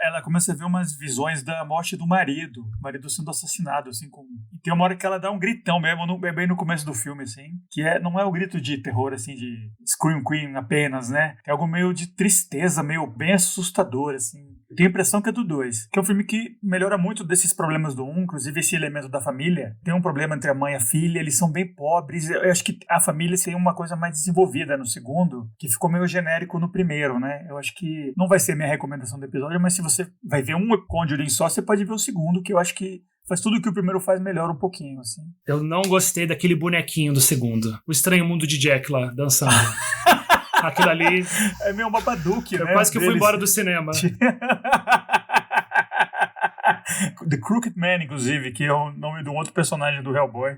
ela começa a ver umas visões da morte do marido. O marido sendo assassinado, assim. E tem uma hora que ela dá um gritão mesmo, bem no começo do filme, assim. Que não é o grito de terror, assim, de Scream Queen apenas, né? É algo meio de tristeza, meio bem assustador, assim. Eu tenho a impressão que é do 2, que é um filme que melhora muito desses problemas do 1, inclusive esse elemento da família. Tem um problema entre a mãe e a filha, eles são bem pobres. Eu acho que a família seria uma coisa mais desenvolvida no segundo, que ficou meio genérico no primeiro, né? Eu acho que não vai ser minha recomendação do episódio, mas se você vai ver um Conjuring só, você pode ver o segundo, que eu acho que faz tudo que o primeiro faz melhor um pouquinho, assim. Eu não gostei daquele bonequinho do segundo. O Estranho Mundo de Jack lá, dançando. Aquilo ali... é meio uma Babadook, né? Eu quase que fui embora do cinema. The Crooked Man, inclusive, que é o nome de um outro personagem do Hellboy.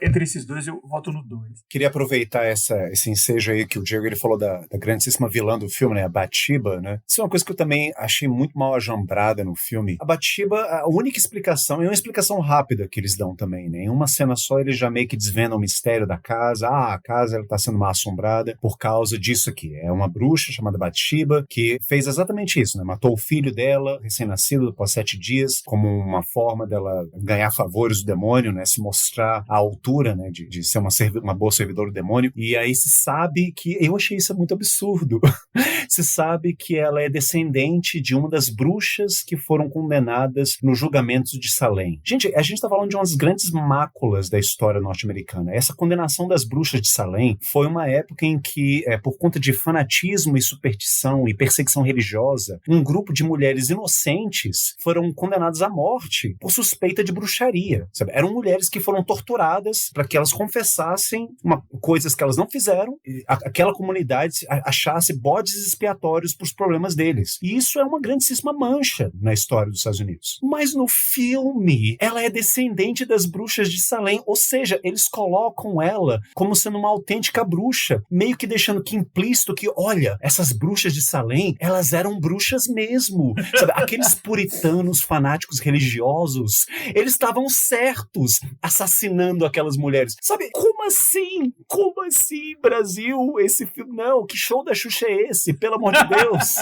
Entre esses dois, eu voto no 2. Queria aproveitar esse ensejo aí que o Diego ele falou da grandíssima vilã do filme, né? A Bathsheba, né? Isso é uma coisa que eu também achei muito mal ajambrada no filme. A Bathsheba, a única explicação, é uma explicação rápida que eles dão também, né? Em uma cena só, eles já meio que desvendam o mistério da casa. A casa ela tá sendo mal assombrada por causa disso aqui. É uma bruxa chamada Bathsheba que fez exatamente isso, né? Matou o filho dela, recém-nascido, após 7 dias, como uma forma dela ganhar favores do demônio, né? Se mostrar à altura, né? De ser uma boa servidora do demônio. E aí se sabe que... Eu achei isso muito absurdo. Se sabe que ela é descendente de uma das bruxas que foram condenadas no julgamento de Salem. Gente, a gente tá falando de umas grandes máculas da história norte-americana. Essa condenação das bruxas de Salem foi uma época em que, por conta de fanatismo e superstição e perseguição religiosa, um grupo de mulheres inocentes foram condenadas à morte por suspeita de bruxaria. Sabe? Eram mulheres que foram torturadas para que elas confessassem coisas que elas não fizeram e aquela comunidade achasse bodes expiatórios para os problemas deles. E isso é uma grandíssima mancha na história dos Estados Unidos. Mas no filme, ela é descendente das bruxas de Salem, ou seja, eles colocam ela como sendo uma autêntica bruxa, meio que deixando que implícito que, olha, essas bruxas de Salem, elas eram bruxas mesmo. Sabe? Aqueles puritanos fanáticos religiosos, eles estavam certos assassinando aquelas mulheres. Sabe, como assim? Como assim, Brasil? Esse filme, não, que show da Xuxa é esse? Pelo amor de Deus.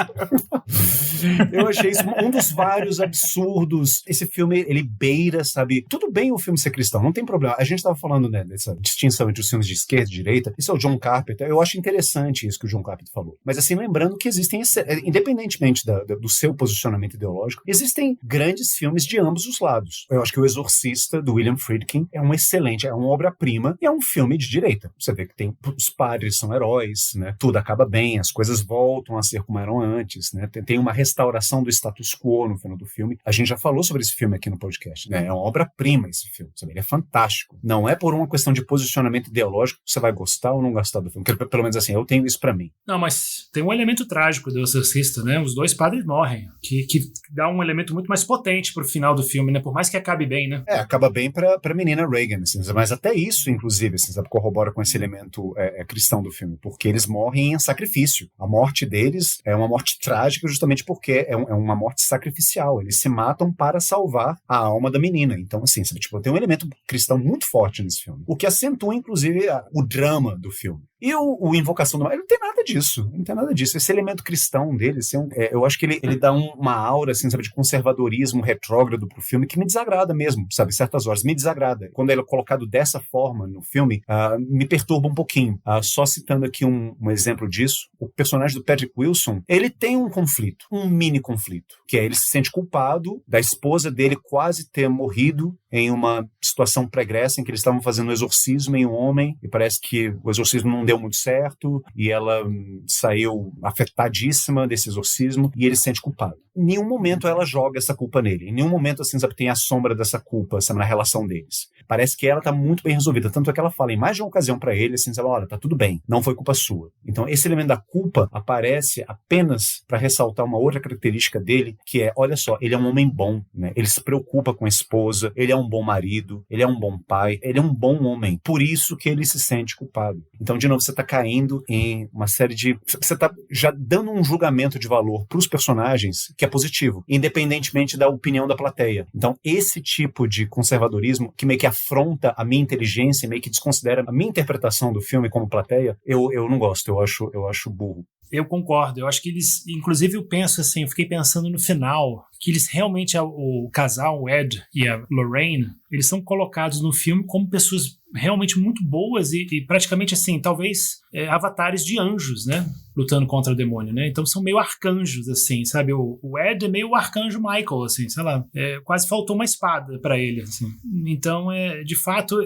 Eu achei isso um dos vários absurdos. Esse filme, ele beira, sabe? Tudo bem o filme ser cristão, não tem problema. A gente tava falando, né, dessa distinção entre os filmes de esquerda e direita. Isso é o John Carpenter. Eu acho interessante isso que o John Carpenter falou. Mas assim, lembrando que existem, independentemente do seu posicionamento ideológico, ideológico. Existem grandes filmes de ambos os lados. Eu acho que O Exorcista, do William Friedkin, é uma obra-prima e é um filme de direita. Você vê que tem os padres são heróis, né? Tudo acaba bem, as coisas voltam a ser como eram antes, né? Tem uma restauração do status quo no final do filme. A gente já falou sobre esse filme aqui no podcast, né? É uma obra-prima esse filme, sabe? Ele é fantástico. Não é por uma questão de posicionamento ideológico que você vai gostar ou não gostar do filme. Pelo menos assim, eu tenho isso pra mim. Não, mas tem um elemento trágico do Exorcista, né? Os dois padres morrem, que dá um elemento muito mais potente pro final do filme, né? Por mais que acabe bem, né? Acaba bem pra menina Reagan, assim, mas até isso, inclusive, assim, sabe, corrobora com esse elemento cristão do filme, porque eles morrem em sacrifício. A morte deles é uma morte trágica justamente porque é uma morte sacrificial. Eles se matam para salvar a alma da menina. Então, assim, sabe, tipo, tem um elemento cristão muito forte nesse filme, o que acentua, inclusive, o drama do filme. E o Invocação do Mal, ele não tem nada disso. Não tem nada disso. Esse elemento cristão dele, assim, eu acho que ele dá uma aura, assim, sabe, de conservadorismo retrógrado pro filme que me desagrada mesmo, sabe? Certas horas me desagrada. Quando ele é colocado dessa forma no filme, me perturba um pouquinho. Só citando aqui um exemplo disso, o personagem do Patrick Wilson, ele tem um conflito, um mini conflito, que é ele se sente culpado da esposa dele quase ter morrido em uma situação pregressa em que eles estavam fazendo um exorcismo em um homem e parece que o exorcismo não deu muito certo e ela saiu afetadíssima desse exorcismo e ele se sente culpado. Em nenhum momento ela joga essa culpa nele. Em nenhum momento, assim, sabe, tem a sombra dessa culpa, sabe, na relação deles. Parece que ela tá muito bem resolvida. Tanto é que ela fala em mais de uma ocasião pra ele, assim, sabe, olha, tá tudo bem, não foi culpa sua. Então, esse elemento da culpa aparece apenas para ressaltar uma outra característica dele, que é, olha só, ele é um homem bom, né? Ele se preocupa com a esposa, ele é um bom marido, ele é um bom pai, ele é um bom homem. Por isso que ele se sente culpado. Então, de novo, você tá caindo em uma série de... Você tá já dando um julgamento de valor pros personagens que é positivo, independentemente da opinião da plateia. Então, esse tipo de conservadorismo que meio que afronta a minha inteligência, meio que desconsidera a minha interpretação do filme como plateia, eu não gosto, eu acho burro. Eu concordo, eu acho que eles, inclusive eu penso assim, eu fiquei pensando no final, que eles realmente, o casal, o Ed e a Lorraine, eles são colocados no filme como pessoas realmente muito boas e praticamente assim, talvez avatares de anjos, né? Lutando contra o demônio, né? Então são meio arcanjos, assim, sabe? O Ed é meio o arcanjo Michael, assim, sei lá. Quase faltou uma espada pra ele, assim. Então, de fato,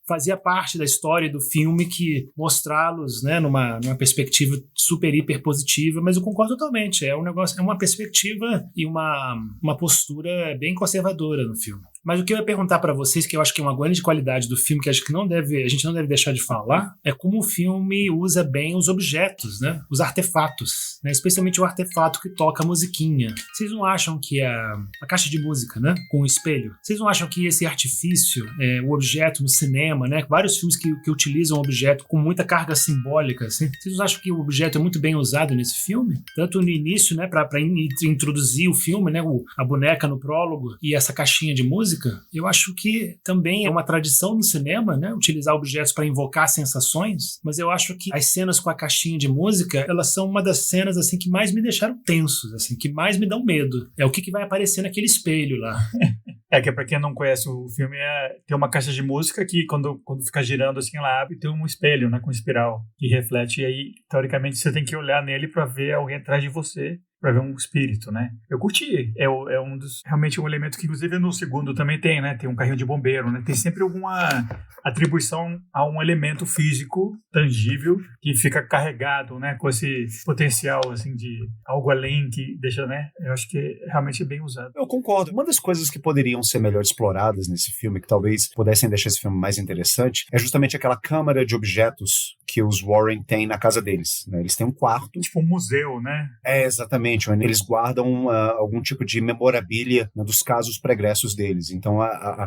fazia parte da história do filme que mostrá-los, né, numa perspectiva super, hiper positiva, mas eu concordo totalmente. É um negócio, é uma perspectiva e uma postura bem conservadora no filme. Mas o que eu ia perguntar pra vocês, que eu acho que é uma grande qualidade do filme, que acho que a gente não deve deixar de falar, é como o filme usa bem os objetos, né? Os artefatos, né? Especialmente o artefato que toca a musiquinha. Vocês não acham que a caixa de música, né? Com o espelho, vocês não acham que esse artifício, o objeto no cinema, né? Vários filmes que utilizam o objeto com muita carga simbólica, assim, vocês não acham que o objeto é muito bem usado nesse filme? Tanto no início, né? Pra introduzir o filme, né? A boneca no prólogo e essa caixinha de música. Eu acho que também é uma tradição no cinema, né? Utilizar objetos para invocar sensações, mas eu acho que as cenas com a caixinha de música, elas são uma das cenas assim que mais me deixaram tensos, assim, que mais me dão medo. É o que vai aparecer naquele espelho lá. Que pra quem não conhece o filme, tem uma caixa de música que quando fica girando assim, ela abre e tem um espelho, né, com espiral que reflete, e aí, teoricamente, você tem que olhar nele pra ver alguém atrás de você, pra ver um espírito, né? Eu curti. É um dos... Realmente um elemento que, inclusive, no segundo também tem, né? Tem um carrinho de bombeiro, né? Tem sempre alguma atribuição a um elemento físico tangível que fica carregado, né? Com esse potencial, assim, de algo além que deixa, né? Eu acho que é realmente bem usado. Eu concordo. Uma das coisas que poderiam ser melhor exploradas nesse filme, que talvez pudessem deixar esse filme mais interessante, é justamente aquela câmara de objetos que os Warren têm na casa deles, né? Eles têm um quarto. Tipo um museu, né? Exatamente. Eles guardam algum tipo de memorabilia, né, dos casos pregressos deles. Então,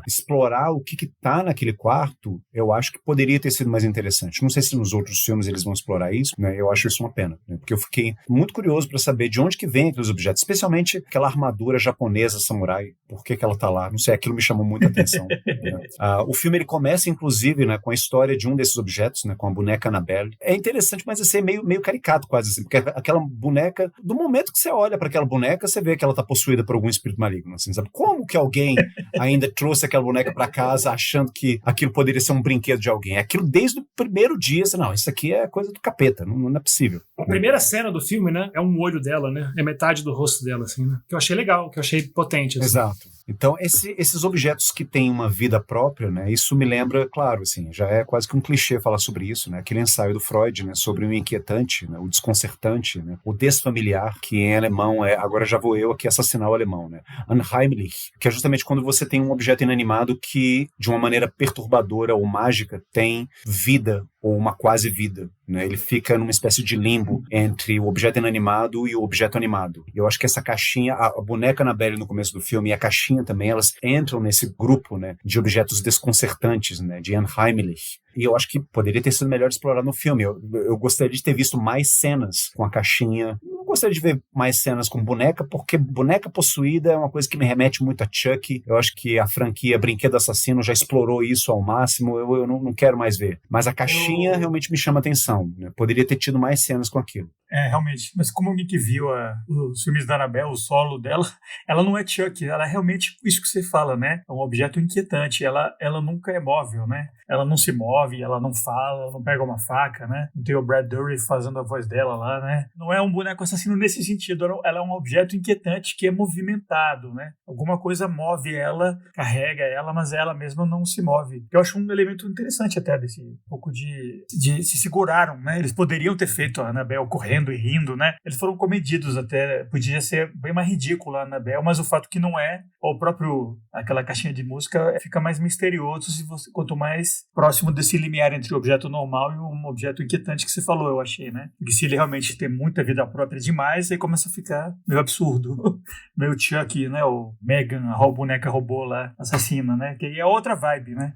explorar o que está naquele quarto, eu acho que poderia ter sido mais interessante. Não sei se nos outros filmes eles vão explorar isso, né? Eu acho isso uma pena, né? Porque eu fiquei muito curioso para saber de onde que vem aqueles objetos, especialmente aquela armadura japonesa samurai. Por que ela tá lá? Não sei, aquilo me chamou muita atenção. Né? O filme ele começa, inclusive, né, com a história de um desses objetos, né, com a boneca Annabelle. É interessante, mas assim, é meio caricato quase, assim, porque aquela boneca, do momento que você olha para aquela boneca, você vê que ela tá possuída por algum espírito maligno, assim, sabe? Como que alguém ainda trouxe aquela boneca para casa achando que aquilo poderia ser um brinquedo de alguém? Aquilo desde o primeiro dia, você, não, isso aqui é coisa do capeta, não é possível. A primeira cena do filme, né, é um olho dela, né? É metade do rosto dela, assim, né? Que eu achei legal, que eu achei potente, assim. Exato. Então, esses objetos que têm uma vida própria, né, isso me lembra, claro, assim, já é quase que um clichê falar sobre isso, né, aquele ensaio do Freud, né, sobre o inquietante, né, o desconcertante, né, o desfamiliar, que em alemão agora já vou eu aqui assassinar o alemão, né, unheimlich, que é justamente quando você tem um objeto inanimado que, de uma maneira perturbadora ou mágica, tem vida ou uma quase vida, né? Ele fica numa espécie de limbo entre o objeto inanimado e o objeto animado. E eu acho que essa caixinha, a boneca Annabelle no começo do filme e a caixinha também, elas entram nesse grupo, né, de objetos desconcertantes, né, de unheimlich. E eu acho que poderia ter sido melhor explorado no filme. Eu gostaria de ter visto mais cenas com a caixinha. Não gostaria de ver mais cenas com boneca, porque boneca possuída é uma coisa que me remete muito a Chuck. Eu acho que a franquia Brinquedo Assassino já explorou isso ao máximo. Eu não quero mais ver. Mas a caixinha realmente me chama atenção, né? Poderia ter tido mais cenas com aquilo. Realmente. Mas como alguém que viu os filmes da Annabelle, o solo dela, ela não é Chuck. Ela é realmente isso que você fala, né? É um objeto inquietante. Ela nunca é móvel, né? Ela não se move, ela não fala, ela não pega uma faca, né? Não tem o Brad Dourif fazendo a voz dela lá, né? Não é um boneco assassino nesse sentido. Ela é um objeto inquietante que é movimentado, né? Alguma coisa move ela, carrega ela, mas ela mesma não se move. Eu acho um elemento interessante até desse pouco de se seguraram, né? Eles poderiam ter feito a Annabelle correndo e rindo, né? Eles foram comedidos até, podia ser bem mais ridícula a Annabelle, mas o fato que não é, ou o próprio, aquela caixinha de música fica mais misterioso quanto mais próximo desse limiar entre o objeto normal e um objeto inquietante que você falou, eu achei, né? Porque se ele realmente tem muita vida própria demais, aí começa a ficar meio absurdo, meio Chuck, né? Ou Megan, a boneca robô lá, assassina, né? Que aí é outra vibe, né?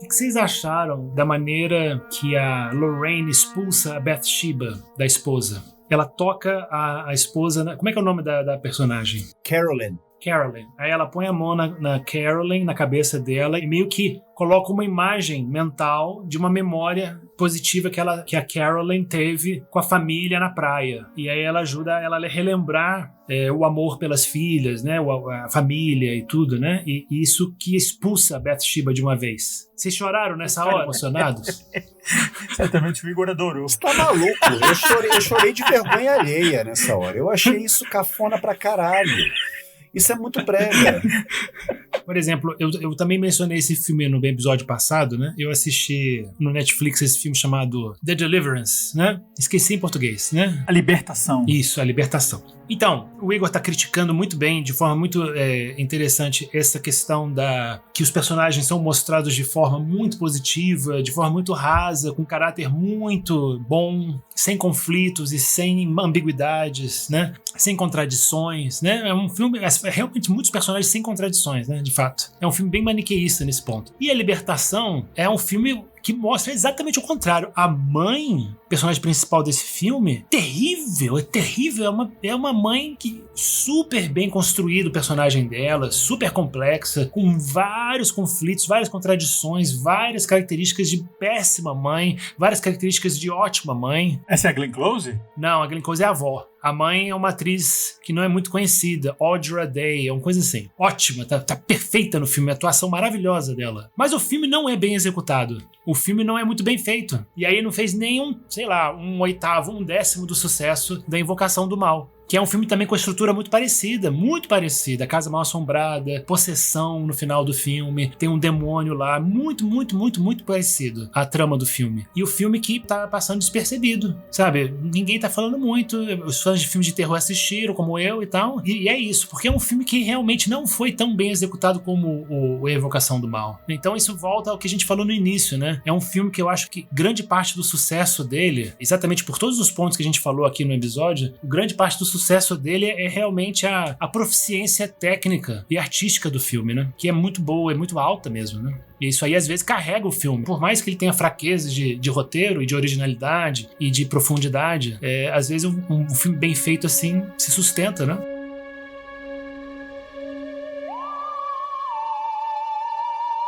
O que vocês acharam da maneira que a Lorraine expulsa a Bathsheba da esposa? Ela toca a esposa... Como é que é o nome da personagem? Carolyn. Aí ela põe a mão na Carolyn, na cabeça dela, e meio que coloca uma imagem mental de uma memória positiva que a Carolyn teve com a família na praia. E aí ela ajuda ela a relembrar o amor pelas filhas, né? A família e tudo, né? E isso que expulsa a Bathsheba de uma vez. Vocês choraram nessa hora, emocionados? Certamente o Igor adorou. Você tá maluco? Eu chorei de vergonha alheia nessa hora. Eu achei isso cafona pra caralho. Isso é muito brega. Por exemplo, eu também mencionei esse filme no episódio passado, né? Eu assisti no Netflix esse filme chamado The Deliverance, né? Esqueci em português, né? A Libertação. Isso, A Libertação. Então, o Igor tá criticando muito bem, de forma muito interessante, essa questão que os personagens são mostrados de forma muito positiva, de forma muito rasa, com caráter muito bom, sem conflitos e sem ambiguidades, né? Sem contradições, né? É um filme, realmente muitos personagens sem contradições, né? De fato. É um filme bem maniqueísta nesse ponto. E A Libertação é um filme que mostra exatamente o contrário. A mãe, personagem principal desse filme, é terrível. É uma mãe que super bem construído o personagem dela, super complexa, com vários conflitos, várias contradições, várias características de péssima mãe, várias características de ótima mãe. Essa é a Glenn Close? Não, a Glenn Close é a avó. A mãe é uma atriz que não é muito conhecida, Audra Day, é uma coisa assim. Ótima, tá perfeita no filme, a atuação maravilhosa dela. Mas o filme não é bem executado. O filme não é muito bem feito. E aí não fez nem um 1/8, 1/10 do sucesso da Invocação do Mal. Que é um filme também com a estrutura muito parecida. Casa Mal Assombrada, possessão no final do filme, tem um demônio lá, muito parecido a trama do filme. E o filme que tá passando despercebido, sabe? Ninguém tá falando muito, os fãs de filmes de terror assistiram, como eu e tal, e é isso, porque é um filme que realmente não foi tão bem executado como o Evocação do Mal. Então isso volta ao que a gente falou no início, né? É um filme que eu acho que grande parte do sucesso dele, exatamente por todos os pontos que a gente falou aqui no episódio, grande parte do sucesso dele é realmente a proficiência técnica e artística do filme, né? Que é muito boa, é muito alta mesmo, né? E isso aí às vezes carrega o filme. Por mais que ele tenha fraquezas de roteiro e de originalidade e de profundidade, às vezes um filme bem feito assim se sustenta, né?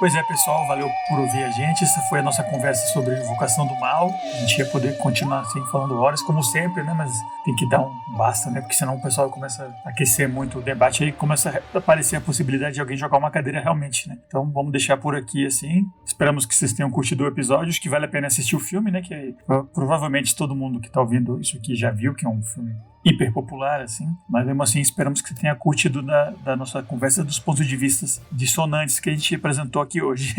Pois é, pessoal, valeu por ouvir a gente. Essa foi a nossa conversa sobre Invocação do Mal. A gente ia poder continuar assim falando horas, como sempre, né? Mas tem que dar um basta, né? Porque senão o pessoal começa a aquecer muito o debate, aí começa a aparecer a possibilidade de alguém jogar uma cadeira realmente, né? Então vamos deixar por aqui assim. Esperamos que vocês tenham curtido o episódio, acho que vale a pena assistir o filme, né? Que provavelmente todo mundo que tá ouvindo isso aqui já viu, que é um filme hiper popular, assim, mas mesmo assim esperamos que você tenha curtido da nossa conversa dos pontos de vista dissonantes que a gente apresentou aqui hoje.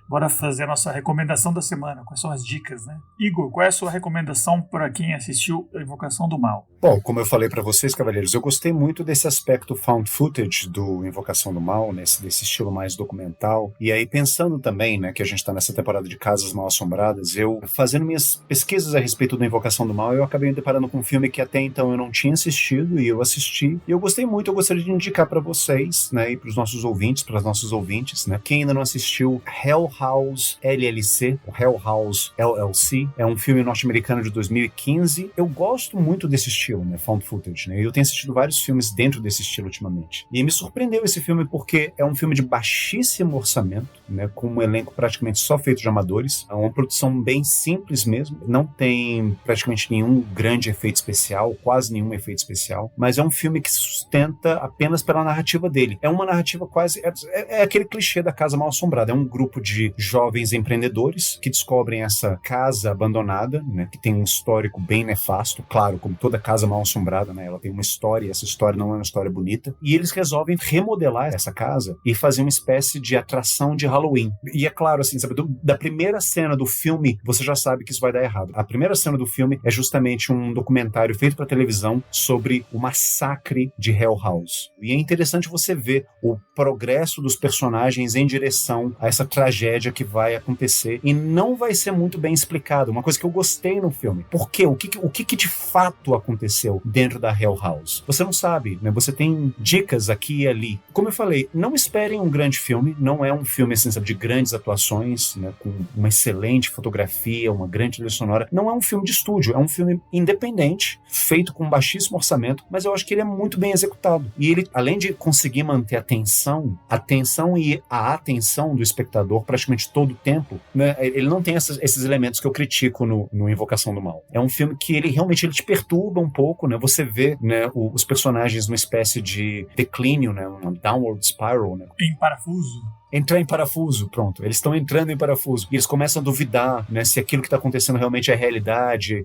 Bora fazer a nossa recomendação da semana, quais são as dicas, né? Igor, qual é a sua recomendação para quem assistiu a Invocação do Mal? Bom, como eu falei para vocês, cavalheiros, eu gostei muito desse aspecto found footage do Invocação do Mal, desse estilo mais documental, e aí pensando também, né, que a gente tá nessa temporada de Casas Mal Assombradas, eu fazendo minhas pesquisas a respeito da Invocação do Mal, eu acabei me deparando com um filme que até então eu não tinha assistido, e eu assisti, e eu gostei muito, eu gostaria de indicar para vocês, né, e pros nossos ouvintes, para os nossos ouvintes, né, quem ainda não assistiu Hell House LLC, o Hell House LLC, é um filme norte-americano de 2015, eu gosto muito desse estilo, né, found footage, né, eu tenho assistido vários filmes dentro desse estilo ultimamente, e me surpreendeu esse filme porque é um filme de baixíssimo orçamento, né, com um elenco praticamente só feito de amadores, é uma produção bem simples mesmo, não tem praticamente nenhum grande efeito especial, quase nenhum efeito especial, mas é um filme que se sustenta apenas pela narrativa dele. É uma narrativa quase... É aquele clichê da casa mal assombrada. É um grupo de jovens empreendedores que descobrem essa casa abandonada, né, que tem um histórico bem nefasto, claro, como toda casa mal assombrada, né, ela tem uma história, e essa história não é uma história bonita, e eles resolvem remodelar essa casa e fazer uma espécie de atração de Halloween. E é claro, assim, sabe, da primeira cena do filme, você já sabe que isso vai dar errado. A primeira cena do filme é justamente um documentário feito para televisão sobre o massacre de Hell House. E é interessante você ver o progresso dos personagens em direção a essa tragédia que vai acontecer e não vai ser muito bem explicado. Uma coisa que eu gostei no filme. Por quê? O que de fato aconteceu dentro da Hell House? Você não sabe, né? Você tem dicas aqui e ali. Como eu falei, não esperem um grande filme, não é um filme assim, sabe, de grandes atuações, né, com uma excelente fotografia, uma grande trilha sonora. Não é um filme de estúdio, é um filme independente, feito com baixíssimo orçamento, mas eu acho que ele é muito bem executado. E ele, além de conseguir manter a tensão e a atenção do espectador praticamente todo o tempo, né, ele não tem esses elementos que eu critico no Invocação do Mal. É um filme que ele realmente te perturba um pouco, né? Você vê, né, os personagens numa espécie de declínio, né, uma downward spiral, né? Em parafuso. Entrar em parafuso, pronto. Eles estão entrando em parafuso. E eles começam a duvidar, né, se aquilo que está acontecendo realmente é realidade,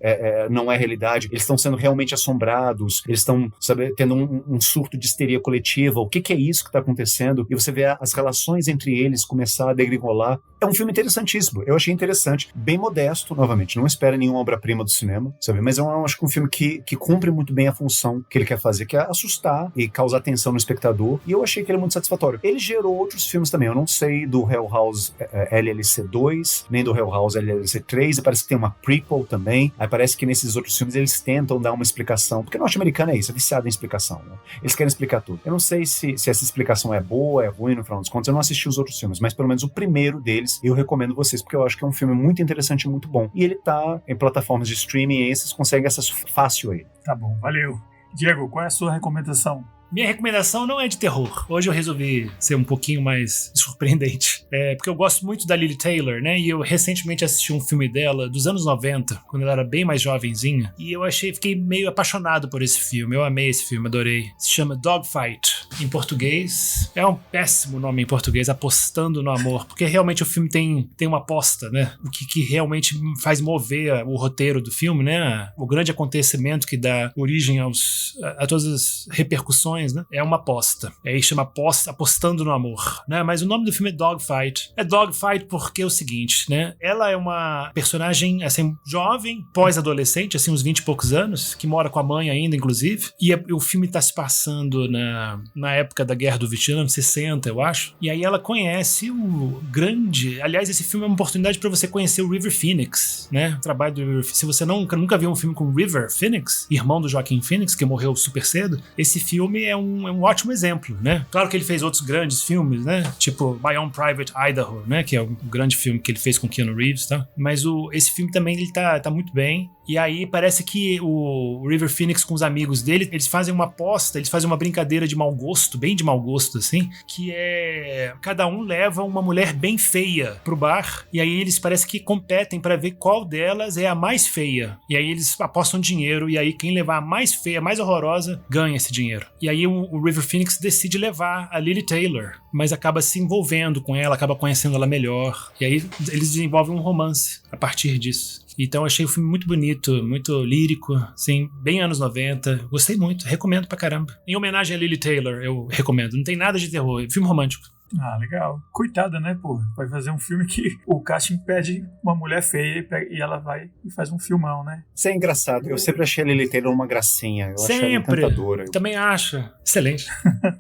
não é realidade. Eles estão sendo realmente assombrados. Eles estão, sabe, tendo um surto de histeria coletiva. O que é isso que está acontecendo? E você vê as relações entre eles começar a degringolar. É um filme interessantíssimo. Eu achei interessante. Bem modesto, novamente. Não espera nenhuma obra-prima do cinema, sabe? Mas eu acho que é um filme que cumpre muito bem a função que ele quer fazer, que é assustar e causar tensão no espectador. E eu achei que ele é muito satisfatório. Ele gerou outros filmes também. Eu não sei do Hell House LLC 2, nem do Hell House LLC 3, e parece que tem uma prequel também. Aí parece que nesses outros filmes eles tentam dar uma explicação, porque norte-americano é isso, é viciado em explicação, né? Eles querem explicar tudo. Eu não sei se essa explicação é boa, é ruim, no final dos contos. Eu não assisti os outros filmes, mas pelo menos o primeiro deles eu recomendo vocês, porque eu acho que é um filme muito interessante e muito bom. E ele tá em plataformas de streaming e aí vocês conseguem acesso fácil aí. Tá bom, valeu. Diego, qual é a sua recomendação? Minha recomendação não é de terror. Hoje eu resolvi ser um pouquinho mais surpreendente. Porque eu gosto muito da Lili Taylor, né? E eu recentemente assisti um filme dela dos anos 90, quando ela era bem mais jovenzinha. E eu fiquei meio apaixonado por esse filme. Eu amei esse filme, adorei. Se chama Dogfight. Em português, é um péssimo nome em português, Apostando no Amor. Porque realmente o filme tem uma aposta, né? O que realmente faz mover o roteiro do filme, né? O grande acontecimento que dá origem a todas as repercussões, né? É uma aposta. Aí chama Apostando no Amor, né? Mas o nome do filme é Dogfight. É Dogfight porque é o seguinte, né? Ela é uma personagem, assim, jovem, pós-adolescente, assim, uns 20 e poucos anos, que mora com a mãe ainda, inclusive. E o filme tá se passando na época da Guerra do Vietnã, 60, eu acho. E aí ela conhece o grande... Aliás, esse filme é uma oportunidade para você conhecer o River Phoenix, né? O trabalho do River Phoenix. Se você nunca viu um filme com River Phoenix, irmão do Joaquin Phoenix, que morreu super cedo, esse filme é um ótimo exemplo, né? Claro que ele fez outros grandes filmes, né? Tipo My Own Private Idaho, né? Que é um grande filme que ele fez com Keanu Reeves, tá? Mas esse filme também ele tá muito bem. E aí parece que o River Phoenix com os amigos dele, eles fazem uma aposta, eles fazem uma brincadeira de mau gosto, bem de mau gosto, assim, que é... cada um leva uma mulher bem feia pro bar, e aí eles parece que competem pra ver qual delas é a mais feia. E aí eles apostam dinheiro, e aí quem levar a mais feia, a mais horrorosa, ganha esse dinheiro. E aí o River Phoenix decide levar a Lily Taylor, mas acaba se envolvendo com ela, acaba conhecendo ela melhor, e aí eles desenvolvem um romance a partir disso. Então eu achei o filme muito bonito, muito lírico, assim, bem anos 90. Gostei muito, recomendo pra caramba. Em homenagem a Lily Taylor, eu recomendo. Não tem nada de terror, é filme romântico. Ah, legal. Coitada, né, pô? Vai fazer um filme que o casting pede uma mulher feia e ela vai e faz um filmão, né? Isso é engraçado. Eu sempre achei a Lily Taylor uma gracinha. Eu achei ela encantadora. Também acho. Excelente.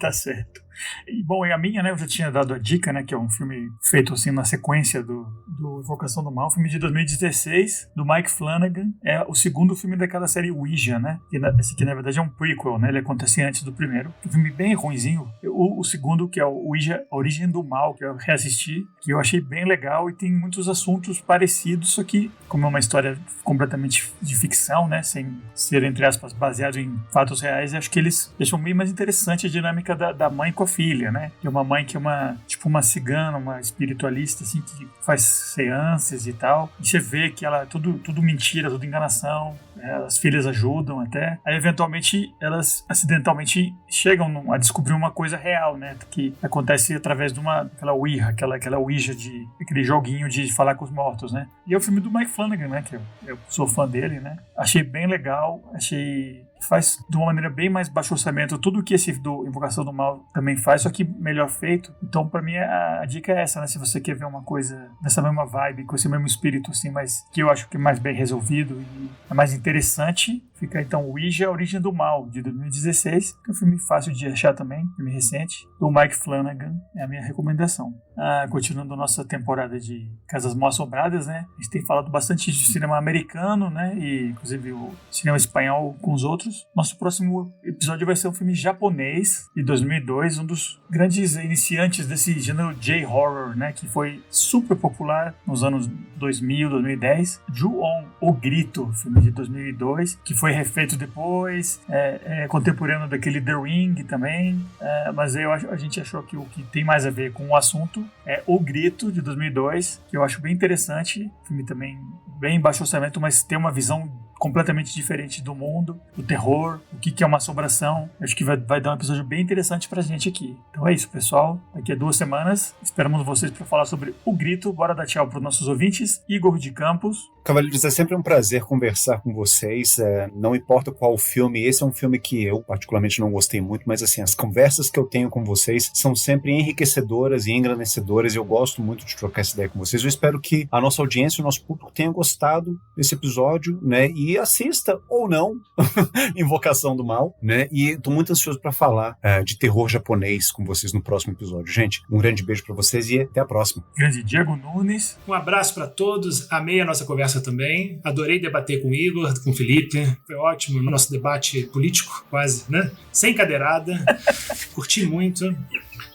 Tá certo. E, bom, e a minha, né, eu já tinha dado a dica, né, que é um filme feito assim na sequência do Invocação do Mal, um filme de 2016, do Mike Flanagan, é o segundo filme daquela série Ouija, né, esse aqui na verdade é um prequel, né, ele acontece antes do primeiro, um filme bem ruinzinho, o segundo que é o Ouija, A Origem do Mal, que eu reassisti, que eu achei bem legal e tem muitos assuntos parecidos, só que como é uma história completamente de ficção, né, sem ser, entre aspas, baseado em fatos reais, acho que eles deixam bem mais interessante a dinâmica da mãe com a filha, né? Que é uma mãe que é uma cigana, uma espiritualista, assim, que faz seances e tal. E você vê que ela, tudo mentira, tudo enganação. As filhas ajudam até. Aí, eventualmente, elas acidentalmente chegam a descobrir uma coisa real, né? Que acontece através de aquela Ouija, aquela Ouija, aquele joguinho de falar com os mortos, né? E é o filme do Mike Flanagan, né? Que eu sou fã dele, né? Achei bem legal, faz de uma maneira bem mais baixo orçamento tudo que esse do Invocação do Mal também faz, só que melhor feito. Então, pra mim, a dica é essa, né? Se você quer ver uma coisa nessa mesma vibe, com esse mesmo espírito, assim, mas que eu acho que é mais bem resolvido e é mais interessante, fica então Ouija, A Origem do Mal, de 2016, que é um filme fácil de achar também, filme recente, do Mike Flanagan, é a minha recomendação. Continuando a nossa temporada de Casas Mal Assombradas, né? A gente tem falado bastante de cinema americano, né? E inclusive o cinema espanhol com os outros. Nosso próximo episódio vai ser um filme japonês de 2002, um dos grandes iniciantes desse gênero J-horror, né? Que foi super popular nos anos 2000, 2010. Ju-On, O Grito, filme de 2002, que foi refeito depois, contemporâneo daquele The Ring também, mas a gente achou que o que tem mais a ver com o assunto é O Grito, de 2002, que eu acho bem interessante, filme também bem baixo orçamento, mas tem uma visão completamente diferente do mundo, do terror, o que é uma assombração. Acho que vai dar um episódio bem interessante pra gente aqui. Então é isso, pessoal. Daqui a 2 semanas, esperamos vocês para falar sobre O Grito. Bora dar tchau pros nossos ouvintes. Igor de Campos. Cavaleiros, é sempre um prazer conversar com vocês, não importa qual filme, esse é um filme que eu particularmente não gostei muito, mas assim, as conversas que eu tenho com vocês são sempre enriquecedoras e engrandecedoras e eu gosto muito de trocar essa ideia com vocês. Eu espero que a nossa audiência, o nosso público tenha gostado desse episódio, né, e assista ou não Invocação do Mal, né, e tô muito ansioso para falar de terror japonês com vocês no próximo episódio. Gente, um grande beijo para vocês e até a próxima. Grande Diego Nunes. Um abraço para todos, amei a nossa conversa também. Adorei debater com o Igor, com o Felipe. Foi ótimo o nosso debate político, quase, né? Sem cadeirada. Curti muito.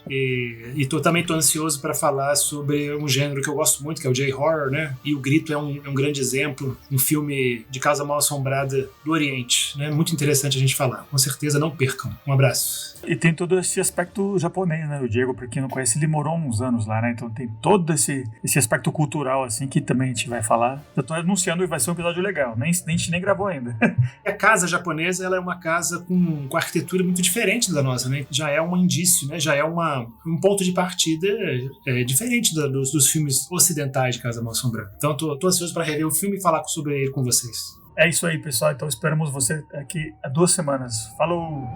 E também tô ansioso para falar sobre um gênero que eu gosto muito, que é o J-horror, né? E O Grito é um grande exemplo, um filme de casa mal assombrada do Oriente, né? Muito interessante a gente falar. Com certeza não percam. Um abraço. E tem todo esse aspecto japonês, né? O Diego, pra quem não conhece, ele morou uns anos lá, né? Então tem todo esse aspecto cultural, assim, que também a gente vai falar. Eu tô anunciando e vai ser um episódio legal. A gente nem gravou ainda. A casa japonesa, ela é uma casa com arquitetura muito diferente da nossa, né? Já é um indício, né? Já é um ponto de partida diferente dos filmes ocidentais de Casa Mal Assombrada. Então tô ansioso para rever o filme e falar sobre ele com vocês. É isso aí, pessoal. Então esperamos você aqui há 2 semanas. Falou!